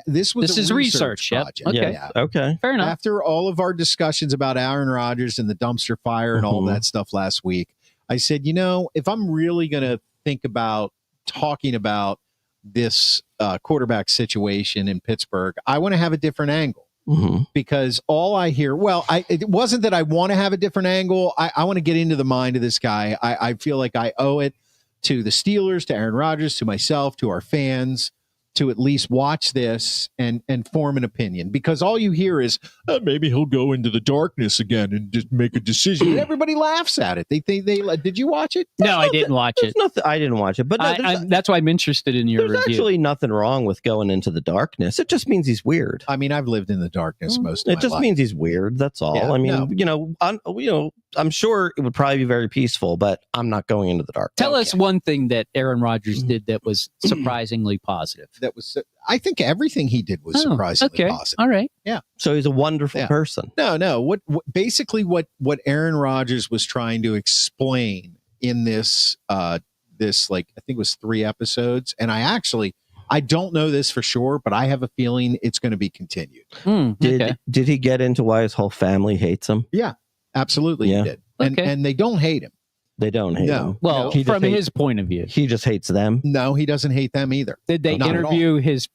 this is research project. Yep. Okay. Yeah. Okay. Fair enough. After all of our discussions about Aaron Rodgers and the dumpster fire and all that stuff last week, I said, if I'm really going to think about talking about this quarterback situation in Pittsburgh, I want to have a different angle. Because all I hear, it wasn't that I want to have a different angle. I want to get into the mind of this guy. I feel like I owe it to the Steelers, to Aaron Rodgers, to myself, to our fans, to at least watch this and form an opinion. Because all you hear is, maybe he'll go into the darkness again and just make a decision. Everybody laughs at it. They did you watch it? No, I didn't watch it. I didn't watch it, but that's why I'm interested in your review. There's actually nothing wrong with going into the darkness. It just means he's weird. I mean, I've lived in the darkness most of my life. It just means he's weird. That's all. Yeah, I mean, I'm sure it would probably be very peaceful, but I'm not going into the dark. Tell us one thing that Aaron Rodgers did that was surprisingly positive. That was, I think everything he did was surprisingly positive. All right. Yeah. So he's a wonderful person. No. What Aaron Rodgers was trying to explain in this, this, like, I think it was 3 episodes. And I don't know this for sure, but I have a feeling it's going to be continued. Did he get into why his whole family hates him? Yeah, absolutely. He did. And they don't hate him. They don't hate him. Well, from his point of view, he just hates them. No, he doesn't hate them either. Did they interview his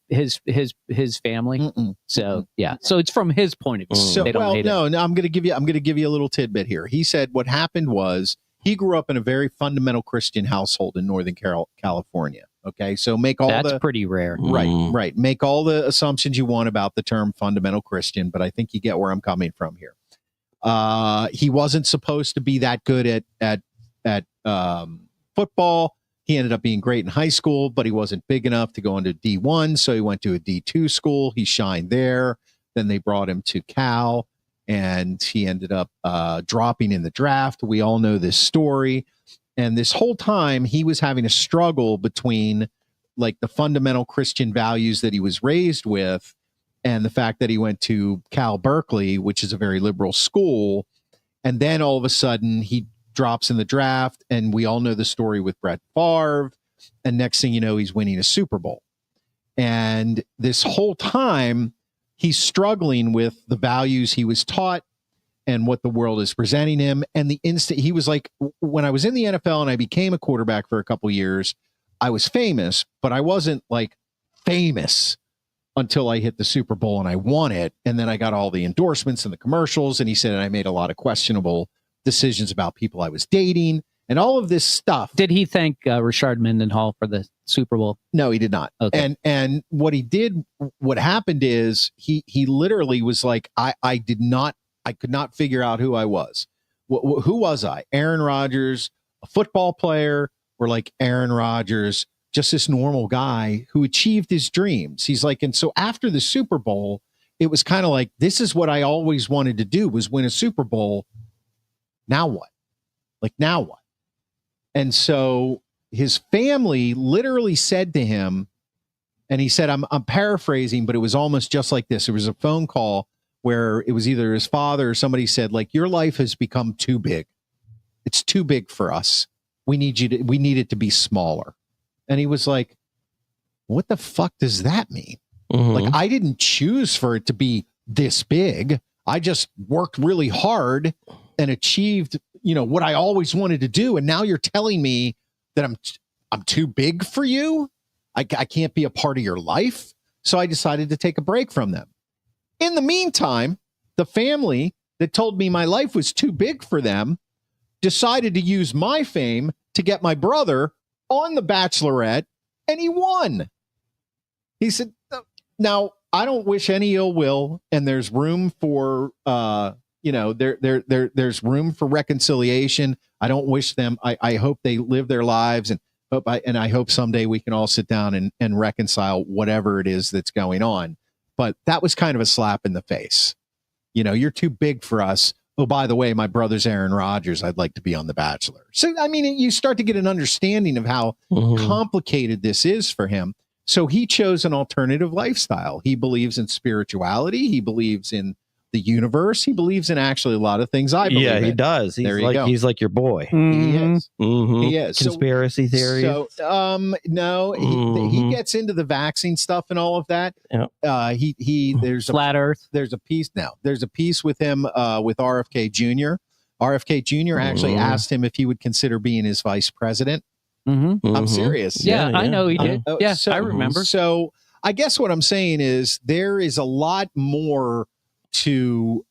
family? Mm-mm. So so it's from his point of view. So they don't hate him. no, I'm going to give you a little tidbit here. He said what happened was he grew up in a very fundamental Christian household in Northern California. Okay, so that's pretty rare. Right. Make all the assumptions you want about the term fundamental Christian, but I think you get where I'm coming from here. He wasn't supposed to be that good at football. He ended up being great in high school, but he wasn't big enough to go into D1, so he went to a D2 school. He shined there. Then they brought him to Cal, and he ended up dropping in the draft. We all know this story. And this whole time, he was having a struggle between, like, the fundamental Christian values that he was raised with and the fact that he went to Cal Berkeley, which is a very liberal school. And then all of a sudden, he drops in the draft, and we all know the story with Brett Favre. And next thing you know, he's winning a Super Bowl. And this whole time, he's struggling with the values he was taught and what the world is presenting him. And the instant he was like, when I was in the NFL and I became a quarterback for a couple of years, I was famous, but I wasn't like famous until I hit the Super Bowl and I won it. And then I got all the endorsements and the commercials. And he said, I made a lot of questionable decisions about people I was dating and all of this stuff. Did he thank Rashard Mendenhall for the Super Bowl? No, he did not. Okay. And what happened is he literally was like, I could not figure out who I was. Who was I? Aaron Rodgers, a football player, or like Aaron Rodgers, just this normal guy who achieved his dreams? He's like, and so after the Super Bowl, it was kind of like, this is what I always wanted to do, was win a Super Bowl. Now what? Like, now what? And so his family literally said to him, and he said, I'm paraphrasing, but it was almost just like this. It was a phone call where it was either his father or somebody said, like, your life has become too big. It's too big for us. We need it to be smaller. And he was like, what the fuck does that mean? Like, I didn't choose for it to be this big. I just worked really hard and achieved, what I always wanted to do. And now you're telling me that I'm too big for you. I can't be a part of your life. So I decided to take a break from them. In the meantime, the family that told me my life was too big for them decided to use my fame to get my brother on The Bachelorette, and he won. He said, now, I don't wish any ill will, and there's room for, there's room for reconciliation. I don't wish them. I hope they live their lives, and I hope someday we can all sit down and reconcile whatever it is that's going on. But that was kind of a slap in the face. You're too big for us. Oh, by the way, my brother's Aaron Rodgers. I'd like to be on The Bachelor. So, I mean, you start to get an understanding of how complicated this is for him. So he chose an alternative lifestyle. He believes in spirituality. He believes in the universe. He believes in actually a lot of things I believe in. He does. He's like your boy. He is. He is. Conspiracy theories. So, no, he gets into the vaccine stuff and all of that. Yeah. There's Flat Earth. There's a piece with him with RFK Jr. RFK Jr. actually asked him if he would consider being his vice president. I'm serious. Yeah, I know he did. I remember. So I guess what I'm saying is there is a lot more to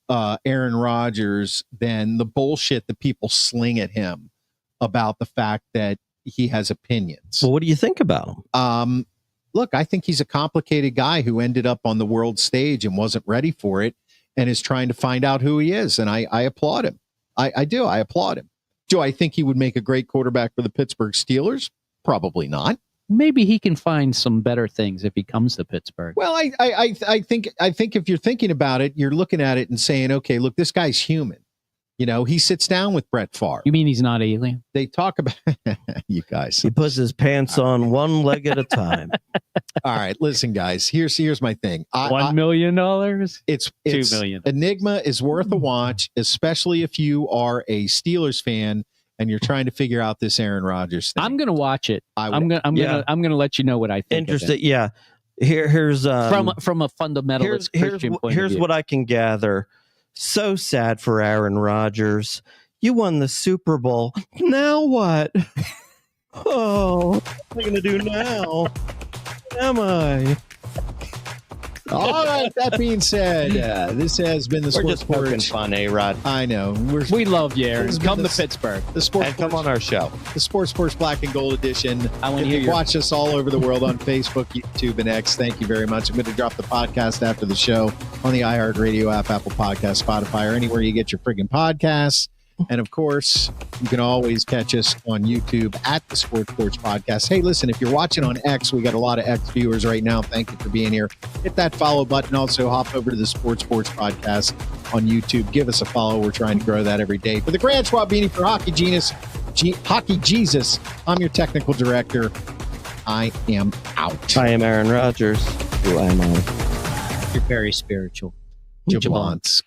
Aaron Rodgers than the bullshit that people sling at him about the fact that he has opinions. Well, what do you think about him? Look, I think he's a complicated guy who ended up on the world stage and wasn't ready for it and is trying to find out who he is. And I applaud him. I do. I applaud him. Do I think he would make a great quarterback for the Pittsburgh Steelers? Probably not. Maybe he can find some better things if he comes to Pittsburgh. Well, I think if you're thinking about it, you're looking at it and saying, okay, look, this guy's human. You know, he sits down with Brett Favre. You mean he's not alien? They talk about you guys. He puts his pants on one leg at a time. All right, listen, guys. Here's my thing. $1 million. It's $2 million. Enigma is worth a watch, especially if you are a Steelers fan and you're trying to figure out this Aaron Rodgers thing. I'm gonna watch it. I'm gonna let you know what I think. Interesting. Yeah. Here's from a fundamentalist Christian point of here's view. what I can gather. So sad for Aaron Rodgers. You won the Super Bowl. Now what? Oh, what am I going to do now? Am I? All right. That being said, this has been the We're Sports just poking Porch. fun, A-Rod. I know. We love you, Aaron. This has been Come the- to Pittsburgh. The Sports And come Porch- on our show. The Sports Porch Black and Gold edition. I want to You hear can your watch us all over the world on Facebook, YouTube, and X. Thank you very much. I'm going to drop the podcast after the show on the iHeartRadio app, Apple Podcast, Spotify, or anywhere you get your friggin' podcasts. And of course, you can always catch us on YouTube at the Sports Porch Podcast. Hey, listen, if you're watching on X, we got a lot of X viewers right now. Thank you for being here. Hit that follow button. Also, hop over to the Sports Porch Podcast on YouTube. Give us a follow. We're trying to grow that every day. For the Grand Schwab Beanie for Hockey Jesus, I'm your technical director. I am out. I am Aaron Rodgers. Who am I? You're very spiritual. Jablonsk.